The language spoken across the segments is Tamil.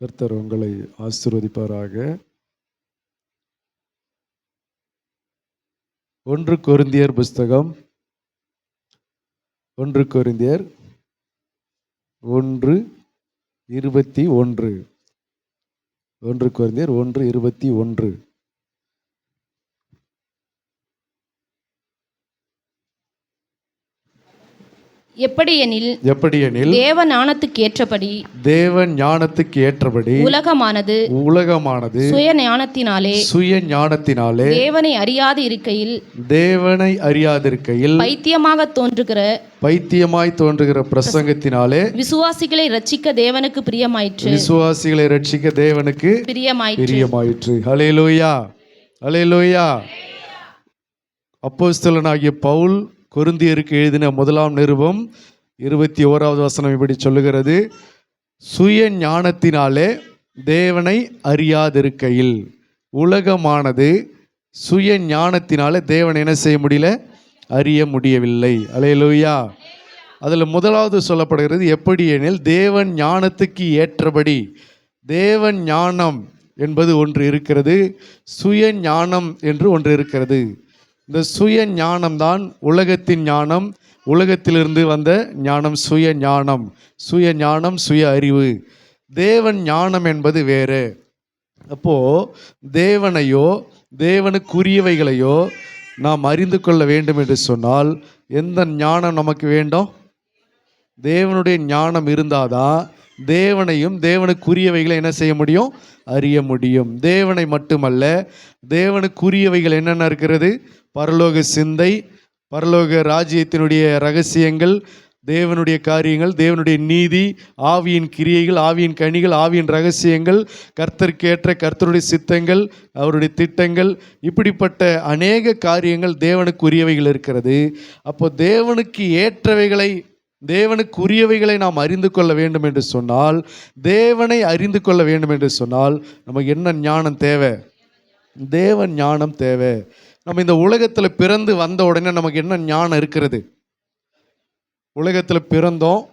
கர்த்தர் உங்களை ஆசீர்வதிப்பாராக. 1 கொரிந்தியர் புஸ்தகம் 1 கொரிந்தியர் 1:21. 1 கொரிந்தியர் 1:21. எப்படியெனில் தேவ ஞானத்துக்கு ஏற்றபடி உலகமானது சுய ஞானத்தினாலே தேவனை அறியாதிருக்கையில் பைத்தியமாய் தோன்றுகிற பிரசங்கத்தினாலே விசுவாசிகளை ரட்சிக்க தேவனுக்கு பிரியமாயிற்று. ஹல்லேலூயா, ஹல்லேலூயா. அப்போஸ்தலனாகிய பவுல் கொரிந்தியருக்கு எழுதின 1 நிருபம் 21வது வசனம் இப்படி சொல்லுகிறது: சுய ஞானத்தினாலே தேவனை அறியாதிருக்கையில். உலகமானது சுய ஞானத்தினாலே தேவனை என்ன செய்ய முடியல? அறிய முடியவில்லை. அல்லேலூயா. அதில் முதலாவது சொல்லப்படுகிறது எப்படி எனில், தேவன் ஞானத்துக்கு ஏற்றபடி. தேவன் ஞானம் என்பது ஒன்று இருக்கிறது, சுய ஞானம் என்று ஒன்று இருக்கிறது. இந்த சுய ஞானம்தான் உலகத்தின் ஞானம். உலகத்திலிருந்து வந்த ஞானம் சுய ஞானம். சுய ஞானம், சுய அறிவு. தேவன் ஞானம் என்பது வேறு. அப்போ தேவனையோ தேவனுக்குரியவைகளையோ நாம் அறிந்து கொள்ள வேண்டும் என்று சொன்னால் எந்த ஞானம் நமக்கு வேண்டும்? தேவனுடைய ஞானம் இருந்தாதான் தேவனையும் தேவனுக்குரியவைகளை என்ன செய்ய முடியும்? அறிய முடியும். தேவனை மட்டுமல்ல, தேவனுக்குரியவைகள் என்னென்ன இருக்கிறது? பரலோக சிந்தை, பரலோக ராஜ்யத்தினுடைய ரகசியங்கள், தேவனுடைய காரியங்கள், தேவனுடைய நீதி, ஆவியின் கிரியைகள், ஆவியின் கனிகள், ஆவியின் ரகசியங்கள், கர்த்தருக்கேற்ற கர்த்தருடைய சித்தங்கள், அவருடைய திட்டங்கள், இப்படிப்பட்ட அநேக காரியங்கள் தேவனுக்குரியவைகள் இருக்கிறது. அப்போ தேவனுக்கு ஏற்றவைகளை, தேவனுக்குரியவைகளை நாம் அறிந்து கொள்ள வேண்டும் என்று சொன்னால், தேவனை அறிந்து கொள்ள வேண்டும் என்று சொன்னால் நமக்கு என்ன ஞானம் தேவை? தேவன் ஞானம் தேவை. நம்ம இந்த உலகத்தில் பிறந்து வந்த உடனே நமக்கு என்ன ஞானம் இருக்கிறது? உலகத்தில் பிறந்தோம்,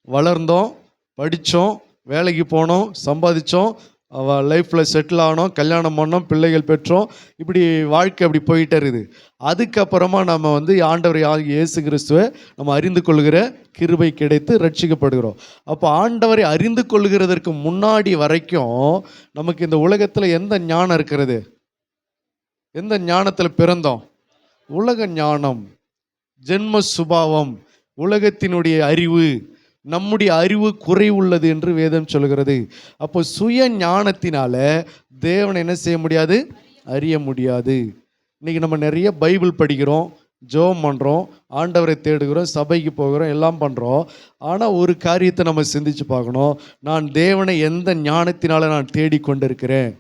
வளர்ந்தோம், படித்தோம், வேலைக்கு போனோம், சம்பாதிச்சோம், லைஃப்பில் செட்டில் ஆனோம், கல்யாணம் பண்ணோம், பிள்ளைகள் பெற்றோம், இப்படி வாழ்க்கை அப்படி போயிட்டே இருக்குது. அதுக்கப்புறமா நம்ம ஆண்டவர் இயேசு கிறிஸ்துவை நம்ம அறிந்து கொள்கிற கிருபை கிடைத்து ரட்சிக்கப்படுகிறோம். அப்போ ஆண்டவரை அறிந்து கொள்கிறதற்கு முன்னாடி வரைக்கும் நமக்கு இந்த உலகத்தில் எந்த ஞானம் இருக்கிறது? எந்த ஞானத்தில் பிறந்தோம்? உலக ஞானம், ஜென்ம சுபாவம், உலகத்தினுடைய அறிவு. நம்முடைய அறிவு குறைவுள்ளது என்று வேதம் சொல்கிறது. அப்போ சுய ஞானத்தினால தேவனை என்ன செய்ய முடியாது? அறிய முடியாது. இன்னைக்கு நம்ம நிறைய பைபிள் படிக்கிறோம், ஜெபம் பண்ணுறோம், ஆண்டவரை தேடுகிறோம், சபைக்கு போகிறோம், எல்லாம் பண்ணுறோம். ஆனால் ஒரு காரியத்தை நம்ம சிந்திச்சு பார்க்கணும். நான் தேவனை எந்த ஞானத்தினால நான் தேடிக்கொண்டிருக்கிறேன்?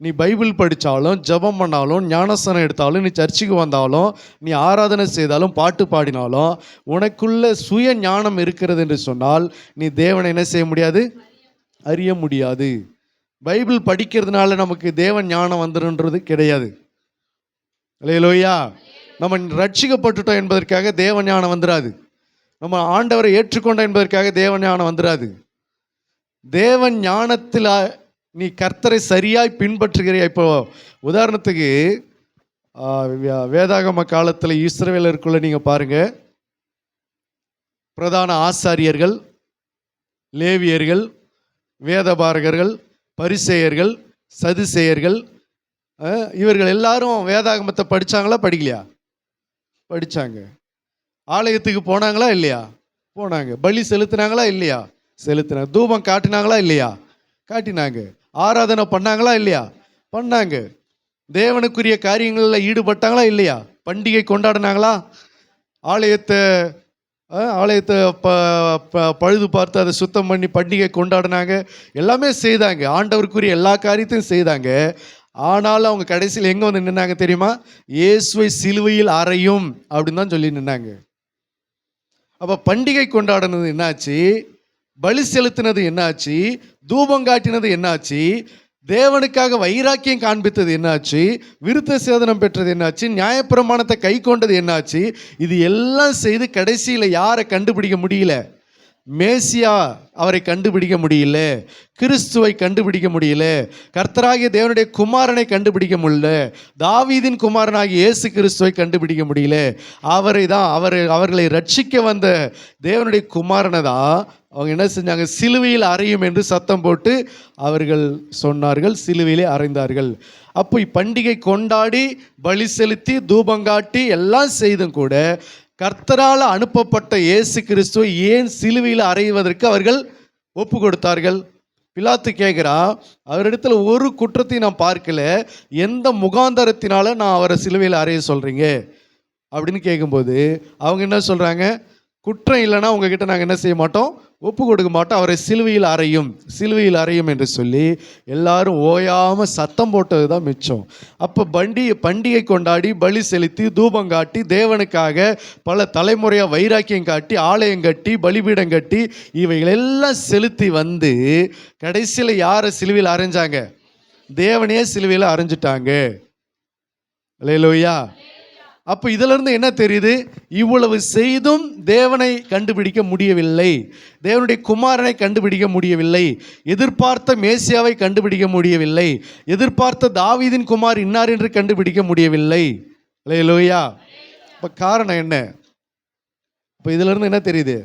நீ பைபிள் படித்தாலும், ஜெபம் பண்ணாலும், ஞானஸ்தானம் எடுத்தாலும், நீ சர்ச்சுக்கு வந்தாலும், நீ ஆராதனை செய்தாலும், பாட்டு பாடினாலும், உனக்குள்ள சுய ஞானம் இருக்கிறது என்று சொன்னால் நீ தேவனை என்ன செய்ய முடியாது? அறிய முடியாது. பைபிள் படிக்கிறதுனால நமக்கு தேவன் ஞானம் வந்துடுன்றது கிடையாது. அல்லேலூயா. நம்ம ரட்சிக்கப்பட்டுட்டோம் என்பதற்காக தேவ ஞானம் வந்துடாது. நம்ம ஆண்டவரை ஏற்றுக்கொண்டோம் என்பதற்காக தேவ ஞானம் வந்துடாது. தேவன் ஞானத்தில் நீ கர்த்தரை சரியாய் பின்பற்றுகிறியா? இப்போ உதாரணத்துக்கு வேதாகம காலத்தில் இஸ்ரவேலருக்குள்ள நீங்கள் பாருங்கள், பிரதான ஆசாரியர்கள், லேவியர்கள், வேதபாரகர்கள், பரிசேயர்கள், சதுசேயர்கள், இவர்கள் எல்லாரும் வேதாகமத்தை படித்தாங்களா? படிக்கலையா? படித்தாங்க. ஆலயத்துக்கு போனாங்களா? இல்லையா? போனாங்க. பலி செலுத்தினாங்களா? இல்லையா? செலுத்தினாங்க. தூபம் காட்டினாங்களா? இல்லையா? காட்டினாங்க. ஆராதனை பண்ணாங்களா? இல்லையா? பண்ணாங்க. தேவனுக்குரிய காரியங்களில் ஈடுபட்டாங்களா? இல்லையா? பண்டிகை கொண்டாடினாங்களா? ஆலயத்தை பழுது பார்த்து அதை சுத்தம் பண்ணி பண்டிகை கொண்டாடினாங்க. எல்லாமே செய்தாங்க. ஆண்டவருக்குரிய எல்லா காரியத்தையும் செய்தாங்க. ஆனாலும் அவங்க கடைசியில் எங்கே நின்னாங்க தெரியுமா? இயேசுவை சிலுவையில் அறையும் அப்படின்னு தான் சொல்லி நின்னாங்க. அப்போ பண்டிகை கொண்டாடினது என்னாச்சு? பலி செலுத்தினது என்னாச்சு? தூபம் காட்டினது என்னாச்சு? தேவனுக்காக வைராக்கியம் காண்பித்தது என்னாச்சு? விருத்த சேதனம் பெற்றது என்னாச்சு? நியாயப்பிரமாணத்தை கை கொண்டது என்னாச்சு? இது எல்லாம் செய்து கடைசியில் யாரை கண்டுபிடிக்க முடியல? மேசியா அவரை கண்டுபிடிக்க முடியல, கிறிஸ்துவை கண்டுபிடிக்க முடியல, கர்த்தராகிய தேவனுடைய குமாரனை கண்டுபிடிக்க முடியல, தாவீதின் குமாரனாகிய இயேசு கிறிஸ்துவை கண்டுபிடிக்க முடியல. அவர்களை ரட்சிக்க வந்த தேவனுடைய குமாரனை தான் அவங்க என்ன செஞ்சாங்க, சிலுவையில் அறையும் என்று சத்தம் போட்டு அவர்கள் சொன்னார்கள், சிலுவையிலே அறைந்தார்கள். அப்போ பண்டிகை கொண்டாடி பலி செலுத்தி தூபங்காட்டி எல்லாம் செய்தும் கூட கர்த்தரால் அனுப்பப்பட்ட இயேசு கிறிஸ்துவை ஏன் சிலுவையில் அறைவதற்கு அவர்கள் ஒப்பு கொடுத்தார்கள்? பிலாத்து கேட்குறா, அவரிடத்துல ஒரு குற்றத்தையும் நான் பார்க்கல, எந்த முகாந்தரத்தினால நான் அவரை சிலுவையில் அறைய சொல்கிறீங்க அப்படின்னு கேட்கும்போது அவங்க என்ன சொல்கிறாங்க, குற்றம் இல்லைன்னா உங்ககிட்ட நாங்கள் என்ன செய்ய மாட்டோம், ஒப்பு கொடுக்க மாட்டோம், அவரை சிலுவையில் அறையும் என்று சொல்லி எல்லாரும் ஓயாமல் சத்தம் போட்டது தான் மிச்சம். அப்போ பண்டிகை கொண்டாடி பலி செலுத்தி தூபம் காட்டி தேவனுக்காக பல தலைமுறையாக வைராக்கியம் காட்டி ஆலயம் கட்டி பலிபீடம் கட்டி இவைகளெல்லாம் செலுத்தி வந்து கடைசியில் யாரை சிலுவையில் அறைஞ்சாங்க? தேவனையே சிலுவையில் அறைஞ்சிட்டாங்க. அல்லேலூயா. அப்போ இதிலிருந்து என்ன தெரியுது? இவ்வளவு செய்தும் தேவனை கண்டுபிடிக்க முடியவில்லை, தேவனுடைய குமாரனை கண்டுபிடிக்க முடியவில்லை, எதிர்பார்த்த மேசியாவை கண்டுபிடிக்க முடியவில்லை, எதிர்பார்த்த தாவீதின் குமார் இன்னார் என்று கண்டுபிடிக்க முடியவில்லை. அல்லேலூயா. இப்போ காரணம் என்ன? இப்போ இதிலிருந்து என்ன தெரியுது?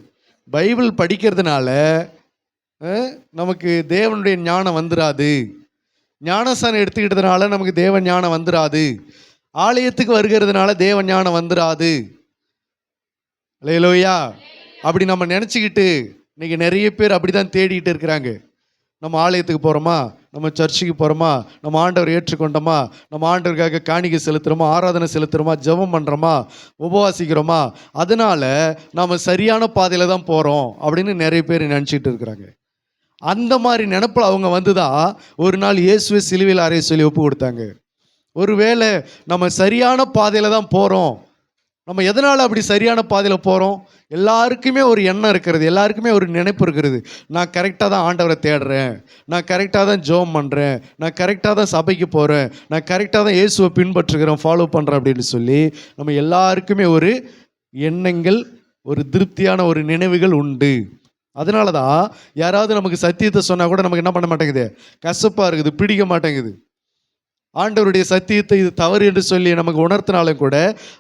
பைபிள் படிக்கிறதுனால நமக்கு தேவனுடைய ஞானம் வந்துடாது, ஞானஸ்தானம் எடுத்துக்கிட்டதுனால நமக்கு தேவ ஞானம் வந்துடாது, ஆலயத்துக்கு வருகிறதுனால தேவ ஞானம் வந்துடாது. அல்லேலூயா. அப்படி நம்ம நினச்சிக்கிட்டு இன்னைக்கு நிறைய பேர் அப்படி தான் தேடிக்கிட்டு இருக்கிறாங்க. நம்ம ஆலயத்துக்கு போகிறோமா, நம்ம சர்ச்சுக்கு போகிறோமா, நம்ம ஆண்டவர் ஏற்றுக்கொண்டோமா, நம்ம ஆண்டவருக்காக காணிக்கை செலுத்துகிறோமா, ஆராதனை செலுத்துகிறோமா, ஜெபம் பண்ணுறோமா, உபவாசிக்கிறோமா, அதனால் நாம் சரியான பாதையில் தான் போகிறோம் அப்படின்னு நிறைய பேர் நினச்சிக்கிட்டு இருக்கிறாங்க. அந்த மாதிரி நினப்பில் அவங்க வந்து தான் ஒரு நாள் இயேசுவை சிலுவையில் அறைய சொல்லி ஒப்பு கொடுத்தாங்க. ஒருவேளை நம்ம சரியான பாதையில் தான் போகிறோம். நம்ம எதனால் அப்படி சரியான பாதையில் போகிறோம்? எல்லாருக்குமே ஒரு எண்ணம் இருக்கிறது, எல்லாருக்குமே ஒரு நினைப்பு இருக்கிறது. நான் கரெக்டாக தான் ஆண்டவரை தேடுறேன், நான் கரெக்டாக தான் ஜெபம் பண்ணுறேன், நான் கரெக்டாக தான் சபைக்கு போகிறேன், நான் கரெக்டாக தான் இயேசுவை பின்பற்றுகிறேன், ஃபாலோ பண்ணுறேன் அப்படின்னு சொல்லி நம்ம எல்லாருக்குமே ஒரு எண்ணங்கள், ஒரு திருப்தியான ஒரு நினைவுகள் உண்டு. அதனால தான் யாராவது நமக்கு சத்தியத்தை சொன்னால் கூட நமக்கு என்ன பண்ண மாட்டேங்குது, கசப்பாக இருக்குது, பிடிக்க மாட்டேங்குது. ஆண்டவருடைய சத்தியத்தை இது தவறு என்று சொல்லி நமக்கு உணர்த்தினாலும் கூட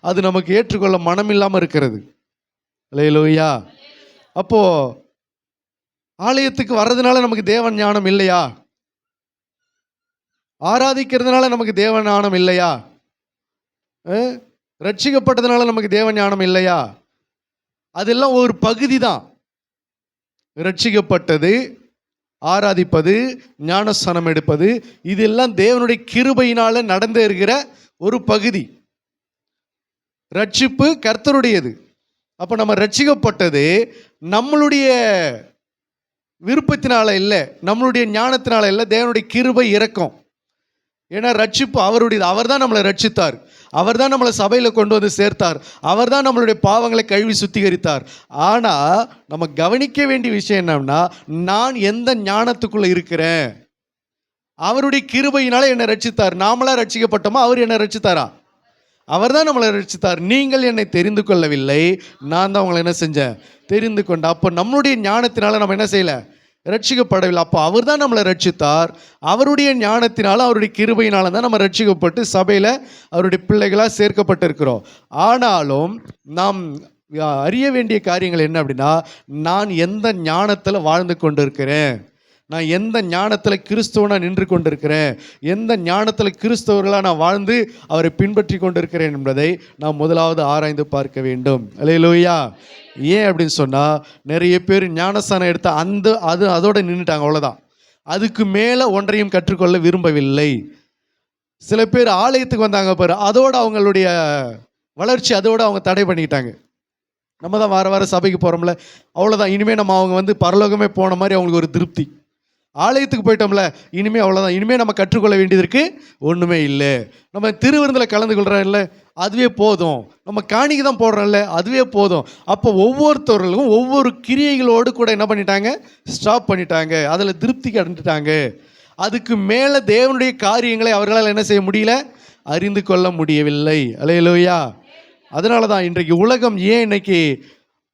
அது நமக்கு ஏற்றுக்கொள்ள மனம் இல்லாமல் இருக்கிறது. அல்லேலூயா. அப்போ ஆலயத்துக்கு வர்றதுனால நமக்கு தேவன் ஞானம் இல்லையா? ஆராதிக்கிறதுனால நமக்கு தேவ ஞானம் இல்லையா? ரட்சிக்கப்பட்டதுனால நமக்கு தேவ ஞானம் இல்லையா? அதெல்லாம் ஒரு பகுதி தான். ரட்சிக்கப்பட்டது, ஆராதிப்பது, ஞானஸ்தானம் எடுப்பது, இதெல்லாம் தேவனுடைய கிருபையினால நடந்து இருக்கிற ஒரு பகுதி. ரட்சிப்பு கர்த்தருடையது. அப்போ நம்ம ரட்சிக்கப்பட்டது நம்மளுடைய விருப்பத்தினால இல்லை, நம்மளுடைய ஞானத்தினால இல்லை, தேவனுடைய கிருபை இரக்கம். ஏன்னா ரட்சிப்பு அவருடையது. அவர் தான் நம்மளை ரட்சித்தார், அவர் தான் நம்மளை சபையில் கொண்டு வந்து சேர்த்தார், அவர் தான் நம்மளுடைய பாவங்களை கழுவி சுத்திகரித்தார். ஆனால் நம்ம கவனிக்க வேண்டிய விஷயம் என்னன்னா, நான் எந்த ஞானத்துக்குள்ளே இருக்கிறேன்? அவருடைய கிருபையினால என்னை ரட்சித்தார். நாமளா ரட்சிக்கப்பட்டோமா? அவர் என்னை ரட்சித்தாரா? அவர் தான் நம்மளை ரட்சித்தார். நீங்கள் என்னை தெரிந்து கொள்ளவில்லை, நான் தான் உங்களை என்ன செஞ்சேன், தெரிந்து கொண்டேன். அப்போ நம்மளுடைய ஞானத்தினால நம்ம என்ன செய்யலை, ரட்சிக்கப்படவில்லை. அப்போ அவர் தான் நம்மளை ரட்சித்தார். அவருடைய ஞானத்தினால, அவருடைய கிருபையினால தான் நம்ம ரட்சிக்கப்பட்டு சபையில் அவருடைய பிள்ளைகளாக சேர்க்கப்பட்டிருக்கிறோம். ஆனாலும் நாம் அறிய வேண்டிய காரியங்கள் என்ன அப்படின்னா, நான் எந்த ஞானத்தில் வாழ்ந்து கொண்டிருக்கிறேன், நான் எந்த ஞானத்தில் கிறிஸ்துவனாக நின்று கொண்டிருக்கிறேன், எந்த ஞானத்தில் கிறிஸ்தவர்களாக நான் வாழ்ந்து அவரை பின்பற்றி கொண்டிருக்கிறேன் என்பதை நாம் முதலாவது ஆராய்ந்து பார்க்க வேண்டும். அல்லேலூயா. ஏன் அப்படின்னு சொன்னால், நிறைய பேர் ஞானஸ்தானம் எடுத்த அதோட நின்றுட்டாங்க, அவ்வளோதான். அதுக்கு மேலே ஒன்றையும் கற்றுக்கொள்ள விரும்பவில்லை. சில பேர் ஆலயத்துக்கு வந்தாங்க பாரு, அதோட அவங்களுடைய வளர்ச்சி அதோட அவங்க தடை பண்ணிக்கிட்டாங்க. நம்ம தான் வார வாரம் சபைக்கு போகிறோம்ல, அவ்வளோதான். இனிமேல் நம்ம அவங்க வந்து பரலோகமே போன மாதிரி அவங்களுக்கு ஒரு திருப்தி. ஆலயத்துக்கு போயிட்டோம்ல, இனிமேல் அவ்வளோதான், இனிமேல் நம்ம கற்றுக்கொள்ள வேண்டியதற்கு ஒன்றுமே இல்லை. நம்ம திருவிருந்தில் கலந்து கொள்கிறோம்ல, அதுவே போதும். நம்ம காணிக்கை தான் போடுறோம்ல, அதுவே போதும். அப்போ ஒவ்வொருத்தவர்களும் ஒவ்வொரு கிரியைகளோடு கூட என்ன பண்ணிட்டாங்க, ஸ்டாப் பண்ணிட்டாங்க, அதில் திருப்திக்கு அடைஞ்சிட்டாங்க. அதுக்கு மேலே தேவனுடைய காரியங்களை அவர்களால் என்ன செய்ய முடியல, அறிந்து கொள்ள முடியவில்லை. அல்லேலூயா. அதனால தான் இன்றைக்கு உலகம் ஏன் இன்னைக்கு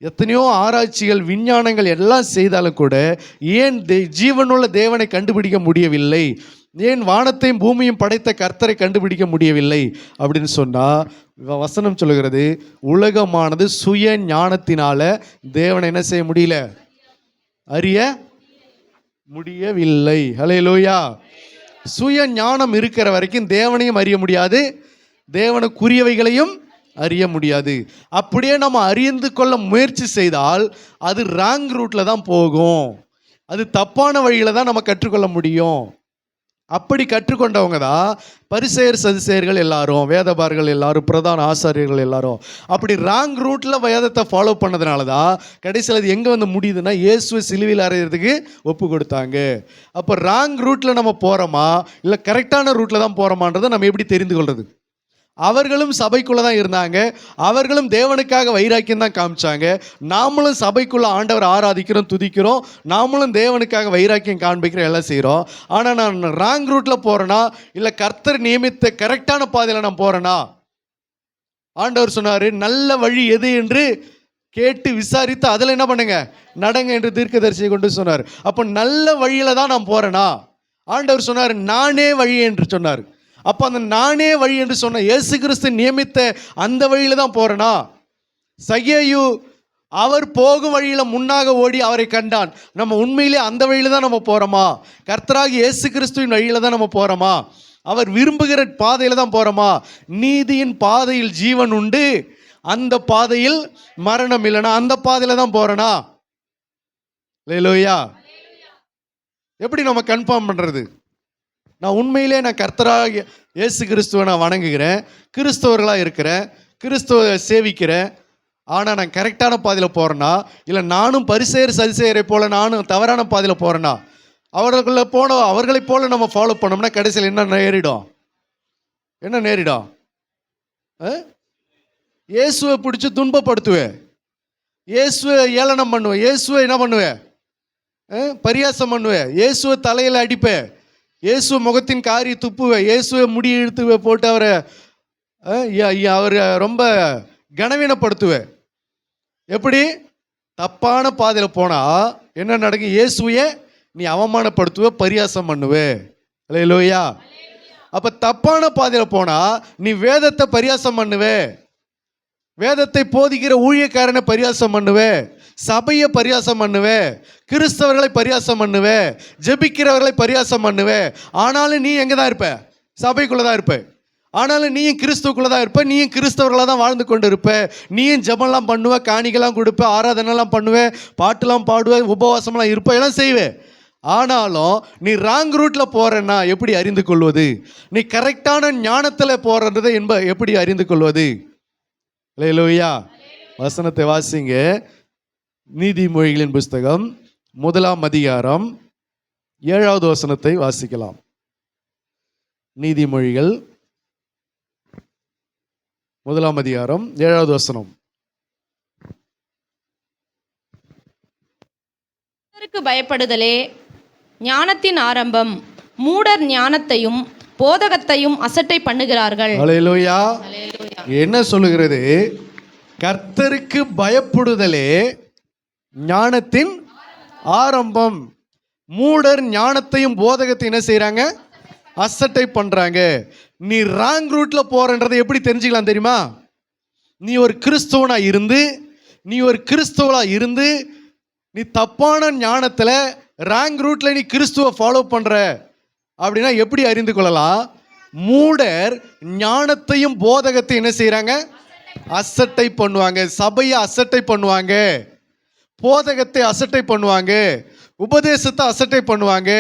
எத்தனையோ ஆராய்ச்சிகள் விஞ்ஞானங்கள் எல்லாம் செய்தாலும் கூட ஏன் ஜீவனுள்ள தேவனை கண்டுபிடிக்க முடியவில்லை, ஏன் வானத்தையும் பூமியும் படைத்த கர்த்தரை கண்டுபிடிக்க முடியவில்லை அப்படின்னு சொன்னால் வசனம் சொல்லுகிறது, உலகமானது சுய ஞானத்தினால தேவனை என்ன செய்ய முடியல, அறிய முடியவில்லை. ஹல்லேலூயா. சுய ஞானம் இருக்கிற வரைக்கும் தேவனையும் அறிய முடியாது, தேவனுக்குரியவைகளையும் அறிய முடியாது. அப்படியே நம்ம அறிந்து கொள்ள முயற்சி செய்தால் அது ராங் ரூட்ல தான் போகும், அது தப்பான வழியில தான் நம்ம கற்றுக்கொள்ள முடியும். அப்படி கற்றுக்கொண்டவங்க தான் பரிசேயர் சதுசேயர்கள் எல்லாரும், வேதபாரர்கள் எல்லாரும், பிரதான ஆசாரியர்கள் எல்லாரும். அப்படி ராங் ரூட்ல வேதத்தை ஃபாலோ பண்ணதுனால தான் கடைசியில் அது எங்கே வந்து முடியுதுன்னா இயேசுவை சிலுவையில் அறையிறதுக்கு ஒப்பு கொடுத்தாங்க. அப்போ ராங் ரூட்ல நம்ம போகிறோமா இல்லை கரெக்டான ரூட்ல தான் போகிறோமான்றதை நம்ம எப்படி தெரிந்து கொள்வது? அவர்களும் சபைக்குள்ளே தான் இருந்தாங்க, அவர்களும் தேவனுக்காக வைராக்கியம் தான் காமிச்சாங்க. நாமளும் சபைக்குள்ளே ஆண்டவர் ஆராதிக்கிறோம், துதிக்கிறோம், நாமளும் தேவனுக்காக வைராக்கியம் காண்பிக்கிறோம், எல்லாம் செய்கிறோம். ஆனால் நான் ராங் ரூட்டில் போகிறேன்னா இல்லை கர்த்தர் நியமித்த கரெக்டான பாதையில் நான் போகிறேன்னா, ஆண்டவர் சொன்னார் நல்ல வழி எது என்று கேட்டு விசாரித்து அதில் என்ன பண்ணுங்க, நடங்க என்று தீர்க்கதரிசியை கொண்டு சொன்னார். அப்போ நல்ல வழியில் தான் நான் போகிறேன்னா, ஆண்டவர் சொன்னார் நானே வழி என்று சொன்னார். அப்போ அந்த நானே வழி என்று சொன்ன இயேசு கிறிஸ்து நியமித்த அந்த வழியில் தான் போகிறேனா? சகேயு அவர் போகும் வழியில் முன்னாக ஓடி அவரை கண்டான். நம்ம உண்மையிலே அந்த வழியில் தான் நம்ம போகிறோமா? கர்த்தராகி இயேசு கிறிஸ்துவின் வழியில் தான் நம்ம போகிறோமா? அவர் விரும்புகிற பாதையில் தான் போகிறோமா? நீதியின் பாதையில் ஜீவன் உண்டு, அந்த பாதையில் மரணம் இல்லைனா அந்த பாதையில் தான் போகிறேனா? அல்லேலூயா. எப்படி நம்ம கன்ஃபார்ம் பண்ணுறது? நான் உண்மையிலே நான் கர்த்தராக இயேசு கிறிஸ்துவை நான் வணங்குகிறேன், கிறிஸ்தவர்களாக இருக்கிறேன், கிறிஸ்துவ சேவிக்கிறேன், ஆனால் நான் கரெக்டான பாதையில் போகிறேன்னா இல்லை நானும் பரிசேயர் சதுசேயரை போல் நானும் தவறான பாதையில் போகிறேன்னா? அவர்களைப் போல நம்ம ஃபாலோ பண்ணோம்னா கடைசியில் என்ன நேரிடும்? இயேசுவை பிடிச்சி துன்பப்படுத்துவேன், இயேசுவை ஏளனம் பண்ணுவேன், இயேசுவை என்ன பண்ணுவேன், பரியாசம் பண்ணுவேன், இயேசுவை தலையில் அடிப்பேன், இயேசுவை முகத்தின் காரி துப்புவேன், இயேசுவை முடி இழுத்து போட்டு அவரை ரொம்ப கனவீனப்படுத்துவேன். எப்படி? தப்பான பாதையில் போனால் என்ன நடக்கும்? இயேசுவையே நீ அவமானப்படுத்துவ, பரியாசம் பண்ணுவே. அல்லேலூயா. அப்போ தப்பான பாதையில் போனால் நீ வேதத்தை பரியாசம் பண்ணுவே, வேதத்தை போதிக்கிற ஊழியக்காரனை பரியாசம் பண்ணுவே, சபையை பரியாசம் பண்ணுவே, கிறிஸ்தவர்களை பரியாசம் பண்ணுவே, ஜெபிக்கிறவர்களை பரியாசம் பண்ணுவே. ஆனாலும் நீ எங்கே தான் இருப்ப? சபைக்குள்ளே தான் இருப்ப. ஆனாலும் நீயும் கிறிஸ்துக்குள்ளே தான் இருப்ப, நீயும் கிறிஸ்தவர்களாக தான் வாழ்ந்து கொண்டு இருப்ப. நீயும் ஜெபம்லாம் பண்ணுவ, காணிக்கெல்லாம் கொடுப்ப, ஆராதனைலாம் பண்ணுவேன், பாட்டுலாம் பாடுவேன், உபவாசம்லாம் இருப்ப, எல்லாம் செய்வேன். ஆனாலும் நீ ராங் ரூட்டில் போகிறன்னா எப்படி அறிந்து கொள்வது? நீ கரெக்டான ஞானத்தில் போகிறதை எப்படி அறிந்து கொள்வது? அல்லேலூயா. வசனத்தை வாசிங்க. நீதிமொழிகளின் புஸ்தகம் 1ஆம் அதிகாரம் 7வது வசனத்தை வாசிக்கலாம். நீதிமொழிகள் 1ஆம் அதிகாரம் 7வது வசனம். பயப்படுதலே ஞானத்தின் ஆரம்பம், மூடர் ஞானத்தையும் போதகத்தையும் அசட்டை பண்ணுகிறார்கள். அல்லேலூயா. என்ன சொல்லுகிறது? கர்த்தருக்கு பயப்படுதலே ஞானத்தின் ஆரம்பம். மூடர் ஞானத்தையும் போதகத்தையும் என்ன செய்யறாங்க? அசட்டை பண்றாங்க. நீ ராங் ரூட்ல போறன்றதை எப்படி தெரிஞ்சுக்கலாம் தெரியுமா? நீ ஒரு கிறிஸ்தவனா இருந்து நீ தப்பான ஞானத்துல ராங் ரூட்ல நீ கிறிஸ்துவ ஃபாலோ பண்ற அப்படின்னா எப்படி அறிந்து கொள்ளலாம்? மூடர் ஞானத்தையும் போதகத்தையும் என்ன செய்யறாங்க? அசட்டை பண்ணுவாங்க. சபையை அசட்டை பண்ணுவாங்க, போதகத்தை அசட்டை பண்ணுவாங்க, உபதேசத்தை அசட்டை பண்ணுவாங்க,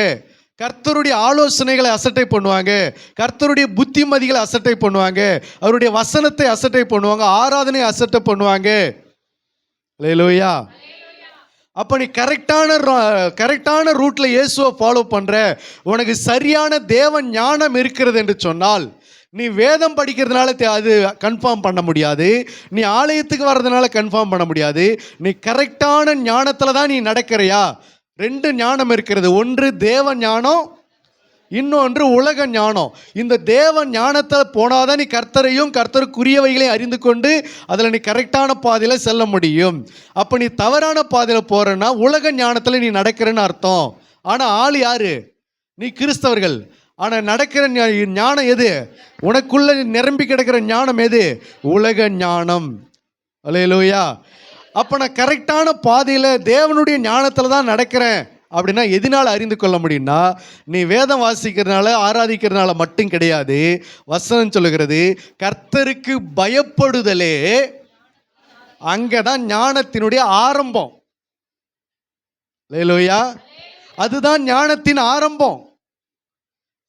கர்த்தருடைய ஆலோசனைகளை அசட்டை பண்ணுவாங்க, கர்த்தருடைய புத்திமதிகளை அசட்டை பண்ணுவாங்க, அவருடைய வசனத்தை அசட்டை பண்ணுவாங்க, ஆராதனை அசட்டை பண்ணுவாங்க. அல்லேலூயா. அப்போ நீ கரெக்டான ரூட்ல இயேசுவை ஃபாலோ பண்ற, உனக்கு சரியான தேவ ஞானம் இருக்கிறது என்று சொன்னால் நீ வேதம் படிக்கிறதுனால அது கன்ஃபார்ம் பண்ண முடியாது, நீ ஆலயத்துக்கு வர்றதுனால கன்ஃபார்ம் பண்ண முடியாது. நீ கரெக்டான ஞானத்தில் தான் நீ நடக்கிறியா? 2 ஞானம் இருக்கிறது. ஒன்று தேவ ஞானம், இன்னொன்று உலக ஞானம். இந்த தேவ ஞானத்தில் போனாதான் நீ கர்த்தரையும் கர்த்தருக்குரியவைகளையும் அறிந்து கொண்டு அதில் நீ கரெக்டான பாதையில் செல்ல முடியும். அப்போ நீ தவறான பாதையில் போகிறன்னா உலக ஞானத்தில் நீ நடக்கிறன்னு அர்த்தம். ஆனால் ஆள் யாரு? நீ கிறிஸ்தவர்கள். ஆனால் நடக்கிற ஞானம் எது? உனக்குள்ள நிரம்பி கிடக்கிற ஞானம் எது? உலக ஞானம். அல்லேலூயா. அப்போ நான் கரெக்டான பாதையில் தேவனுடைய ஞானத்தில் தான் நடக்கிறேன் அப்படின்னா எதனால் அறிந்து கொள்ள முடியும்னா, நீ வேதம் வாசிக்கிறதுனால ஆராதிக்கிறதுனால மட்டும் கிடையாது. வசனம் சொல்லுகிறது கர்த்தருக்கு பயப்படுதலே அங்கே தான் ஞானத்தினுடைய ஆரம்பம். அல்லேலூயா. அதுதான் ஞானத்தின் ஆரம்பம்.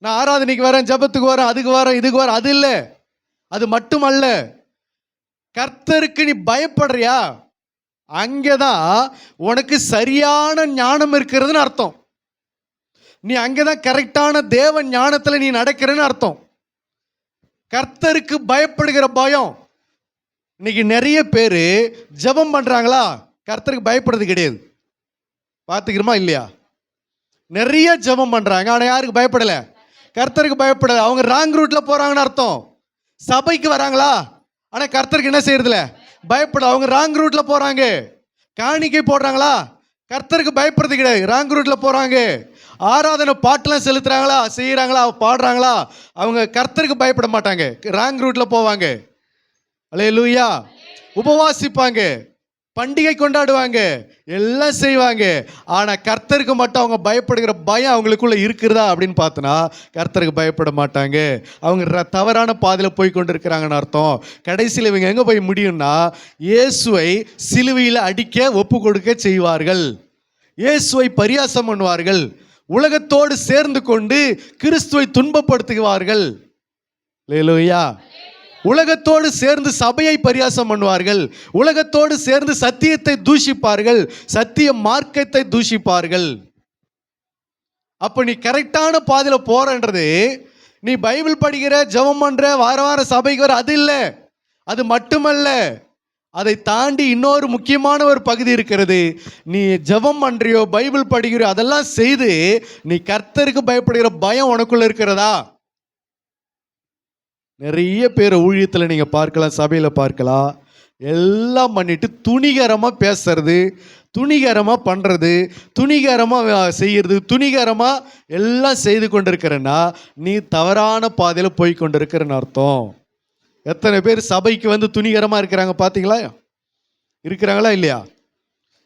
நான் ஆராதனைக்கு வரேன், ஜபத்துக்கு வரேன், அதுக்கு வரேன், இதுக்கு வரேன், அது இல்லை. அது மட்டுமல்ல, கர்த்தருக்கு நீ பயப்படுறியா, அங்கேதான் உனக்கு சரியான ஞானம் இருக்கிறதுன்னு அர்த்தம். நீ அங்கேதான் கரெக்டான தேவ ஞானத்தில் நீ நடக்கிறன்னு அர்த்தம். கர்த்தருக்கு பயப்படுகிற பயம். இன்னைக்கு நிறைய பேர் ஜபம் பண்றாங்களா, கர்த்தருக்கு பயப்படுறது கிடையாது. பார்த்துக்கிறோமா இல்லையா? நிறைய ஜபம் பண்றாங்க, ஆனால் யாருக்கு பயப்படலை? கர்த்தருக்கு பயப்படலை. அவங்க ராங் ரூட்ல போறாங்கன்னு அர்த்தம். சபைக்கு வராங்களா, ஆனால் கர்த்தருக்கு என்ன செய்யறதில்ல? பயப்பட. அவங்க ராங் ரூட்ல போறாங்க. காணிக்கை போடுறாங்களா, கர்த்தருக்கு பயப்படுறது கிடையாது, ராங் ரூட்ல போறாங்க. ஆராதனை பாட்டெல்லாம் செலுத்துறாங்களா, செய்யறாங்களா, பாடுறாங்களா, அவங்க கர்த்தருக்கு பயப்பட மாட்டாங்க, ராங் ரூட்ல போவாங்க. அல்லேலூயா. உபவாசிப்பாங்க, பண்டிகை கொண்டாடுவாங்க, எல்லாம் செய்வாங்க. ஆனால் கர்த்தருக்கு மட்டும் அவங்க பயப்படுகிற பயம் அவங்களுக்குள்ள இருக்கிறதா அப்படின்னு பார்த்தோன்னா கர்த்தருக்கு பயப்பட மாட்டாங்க. அவங்க தவறான பாதையில் போய் கொண்டு இருக்கிறாங்கன்னு அர்த்தம். கடைசியில் இவங்க எங்கே போய் முடியும்னா, இயேசுவை சிலுவையில் அடிக்க ஒப்பு கொடுக்க செய்வார்கள், இயேசுவை பரியாசம் பண்ணுவார்கள், உலகத்தோடு சேர்ந்து கொண்டு கிறிஸ்துவை துன்பப்படுத்துவார்கள். அல்லேலூயா. உலகத்தோடு சேர்ந்து சபையை பரியாசம் பண்ணுவார்கள், உலகத்தோடு சேர்ந்து சத்தியத்தை தூஷிப்பார்கள், சத்திய மார்க்கத்தை தூஷிப்பார்கள். அப்ப நீ கரெக்டான பாதையில் போறன்றது, நீ பைபிள் படிக்கிற, ஜெபம் பண்ற, வார வார சபைக்கு வர, அது இல்லை. அது மட்டுமல்ல, அதை தாண்டி இன்னொரு முக்கியமான ஒரு பகுதி இருக்கிறது. நீ ஜெபம் பண்றியோ, பைபிள் படிக்கிறியோ, அதெல்லாம் செய்து நீ கர்த்தருக்கு பயப்படுகிற பயம் உனக்குள்ள இருக்கிறதா? நிறைய பேர் ஊழியத்தில் நீங்கள் பார்க்கலாம், சபையில் பார்க்கலாம், எல்லாம் பண்ணிட்டு துணிகரமாக பேசுறது, துணிகரமாக பண்ணுறது, துணிகரமாக செய்கிறது, துணிகரமாக எல்லாம் செய்து கொண்டிருக்கிறன்னா நீ தவறான பாதையில் போய் கொண்டிருக்கிறன்னு அர்த்தம். எத்தனை பேர் சபைக்கு வந்து துணிகரமாக இருக்கிறாங்க பார்த்தீங்களா? இருக்கிறாங்களா இல்லையா?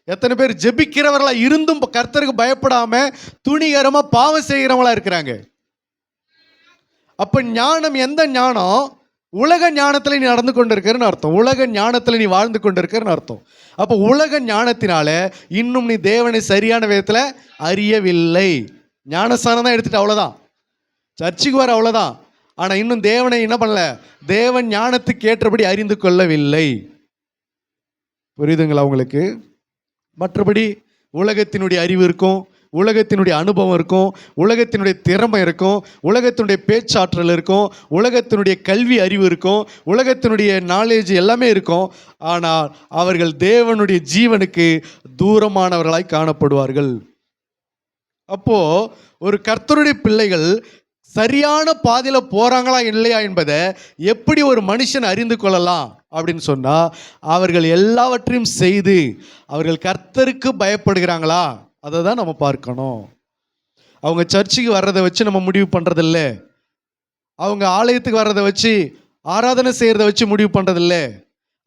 எத்தனை பேர் ஜெபிக்கிறவர்களா இருந்தும் கர்த்தருக்கு பயப்படாமல் துணிகரமாக பாவம் செய்கிறவங்களா இருக்கிறாங்க. அப்போ ஞானம் எந்த ஞானம்? உலக ஞானத்தில் நீ நடந்து கொண்டிருக்கிறன்னு அர்த்தம், உலக ஞானத்தில் நீ வாழ்ந்து கொண்டிருக்கிறன்னு அர்த்தம். அப்போ உலக ஞானத்தினால இன்னும் நீ தேவனை சரியான விதத்தில் அறியவில்லை. ஞானஸ்தானம் தான் எடுத்துட்டு அவ்வளோதான், சர்ச்சுக்கு வர அவ்வளோதான், ஆனால் இன்னும் தேவனை என்ன பண்ணல? தேவன் ஞானத்துக்கு ஏற்றபடி அறிந்து கொள்ளவில்லை. புரியுதுங்களா உங்களுக்கு? மற்றபடி உலகத்தினுடைய அறிவு இருக்கும், உலகத்தினுடைய அனுபவம் இருக்கும், உலகத்தினுடைய திறமை இருக்கும், உலகத்தினுடைய பேச்சாற்றல் இருக்கும், உலகத்தினுடைய கல்வி அறிவு இருக்கும், உலகத்தினுடைய நாலேஜ் எல்லாமே இருக்கும். ஆனால் அவர்கள் தேவனுடைய ஜீவனுக்கு தூரமானவர்களாய் காணப்படுவார்கள். அப்போ ஒரு கர்த்தருடைய பிள்ளைகள் சரியான பாதையில் போறாங்களா இல்லையா என்பதை எப்படி ஒரு மனுஷன் அறிந்து கொள்ளலாம் அப்படின்னு சொன்னா, அவர்கள் எல்லாவற்றையும் செய்து அவர்கள் கர்த்தருக்கு பயப்படுகிறாங்களா அதை தான் நம்ம பார்க்கணும். அவங்க சர்ச்சுக்கு வர்றதை வச்சு நம்ம முடிவு பண்ணுறதில்ல, அவங்க ஆலயத்துக்கு வர்றதை வச்சு ஆராதனை செய்கிறத வச்சு முடிவு பண்ணுறதில்ல.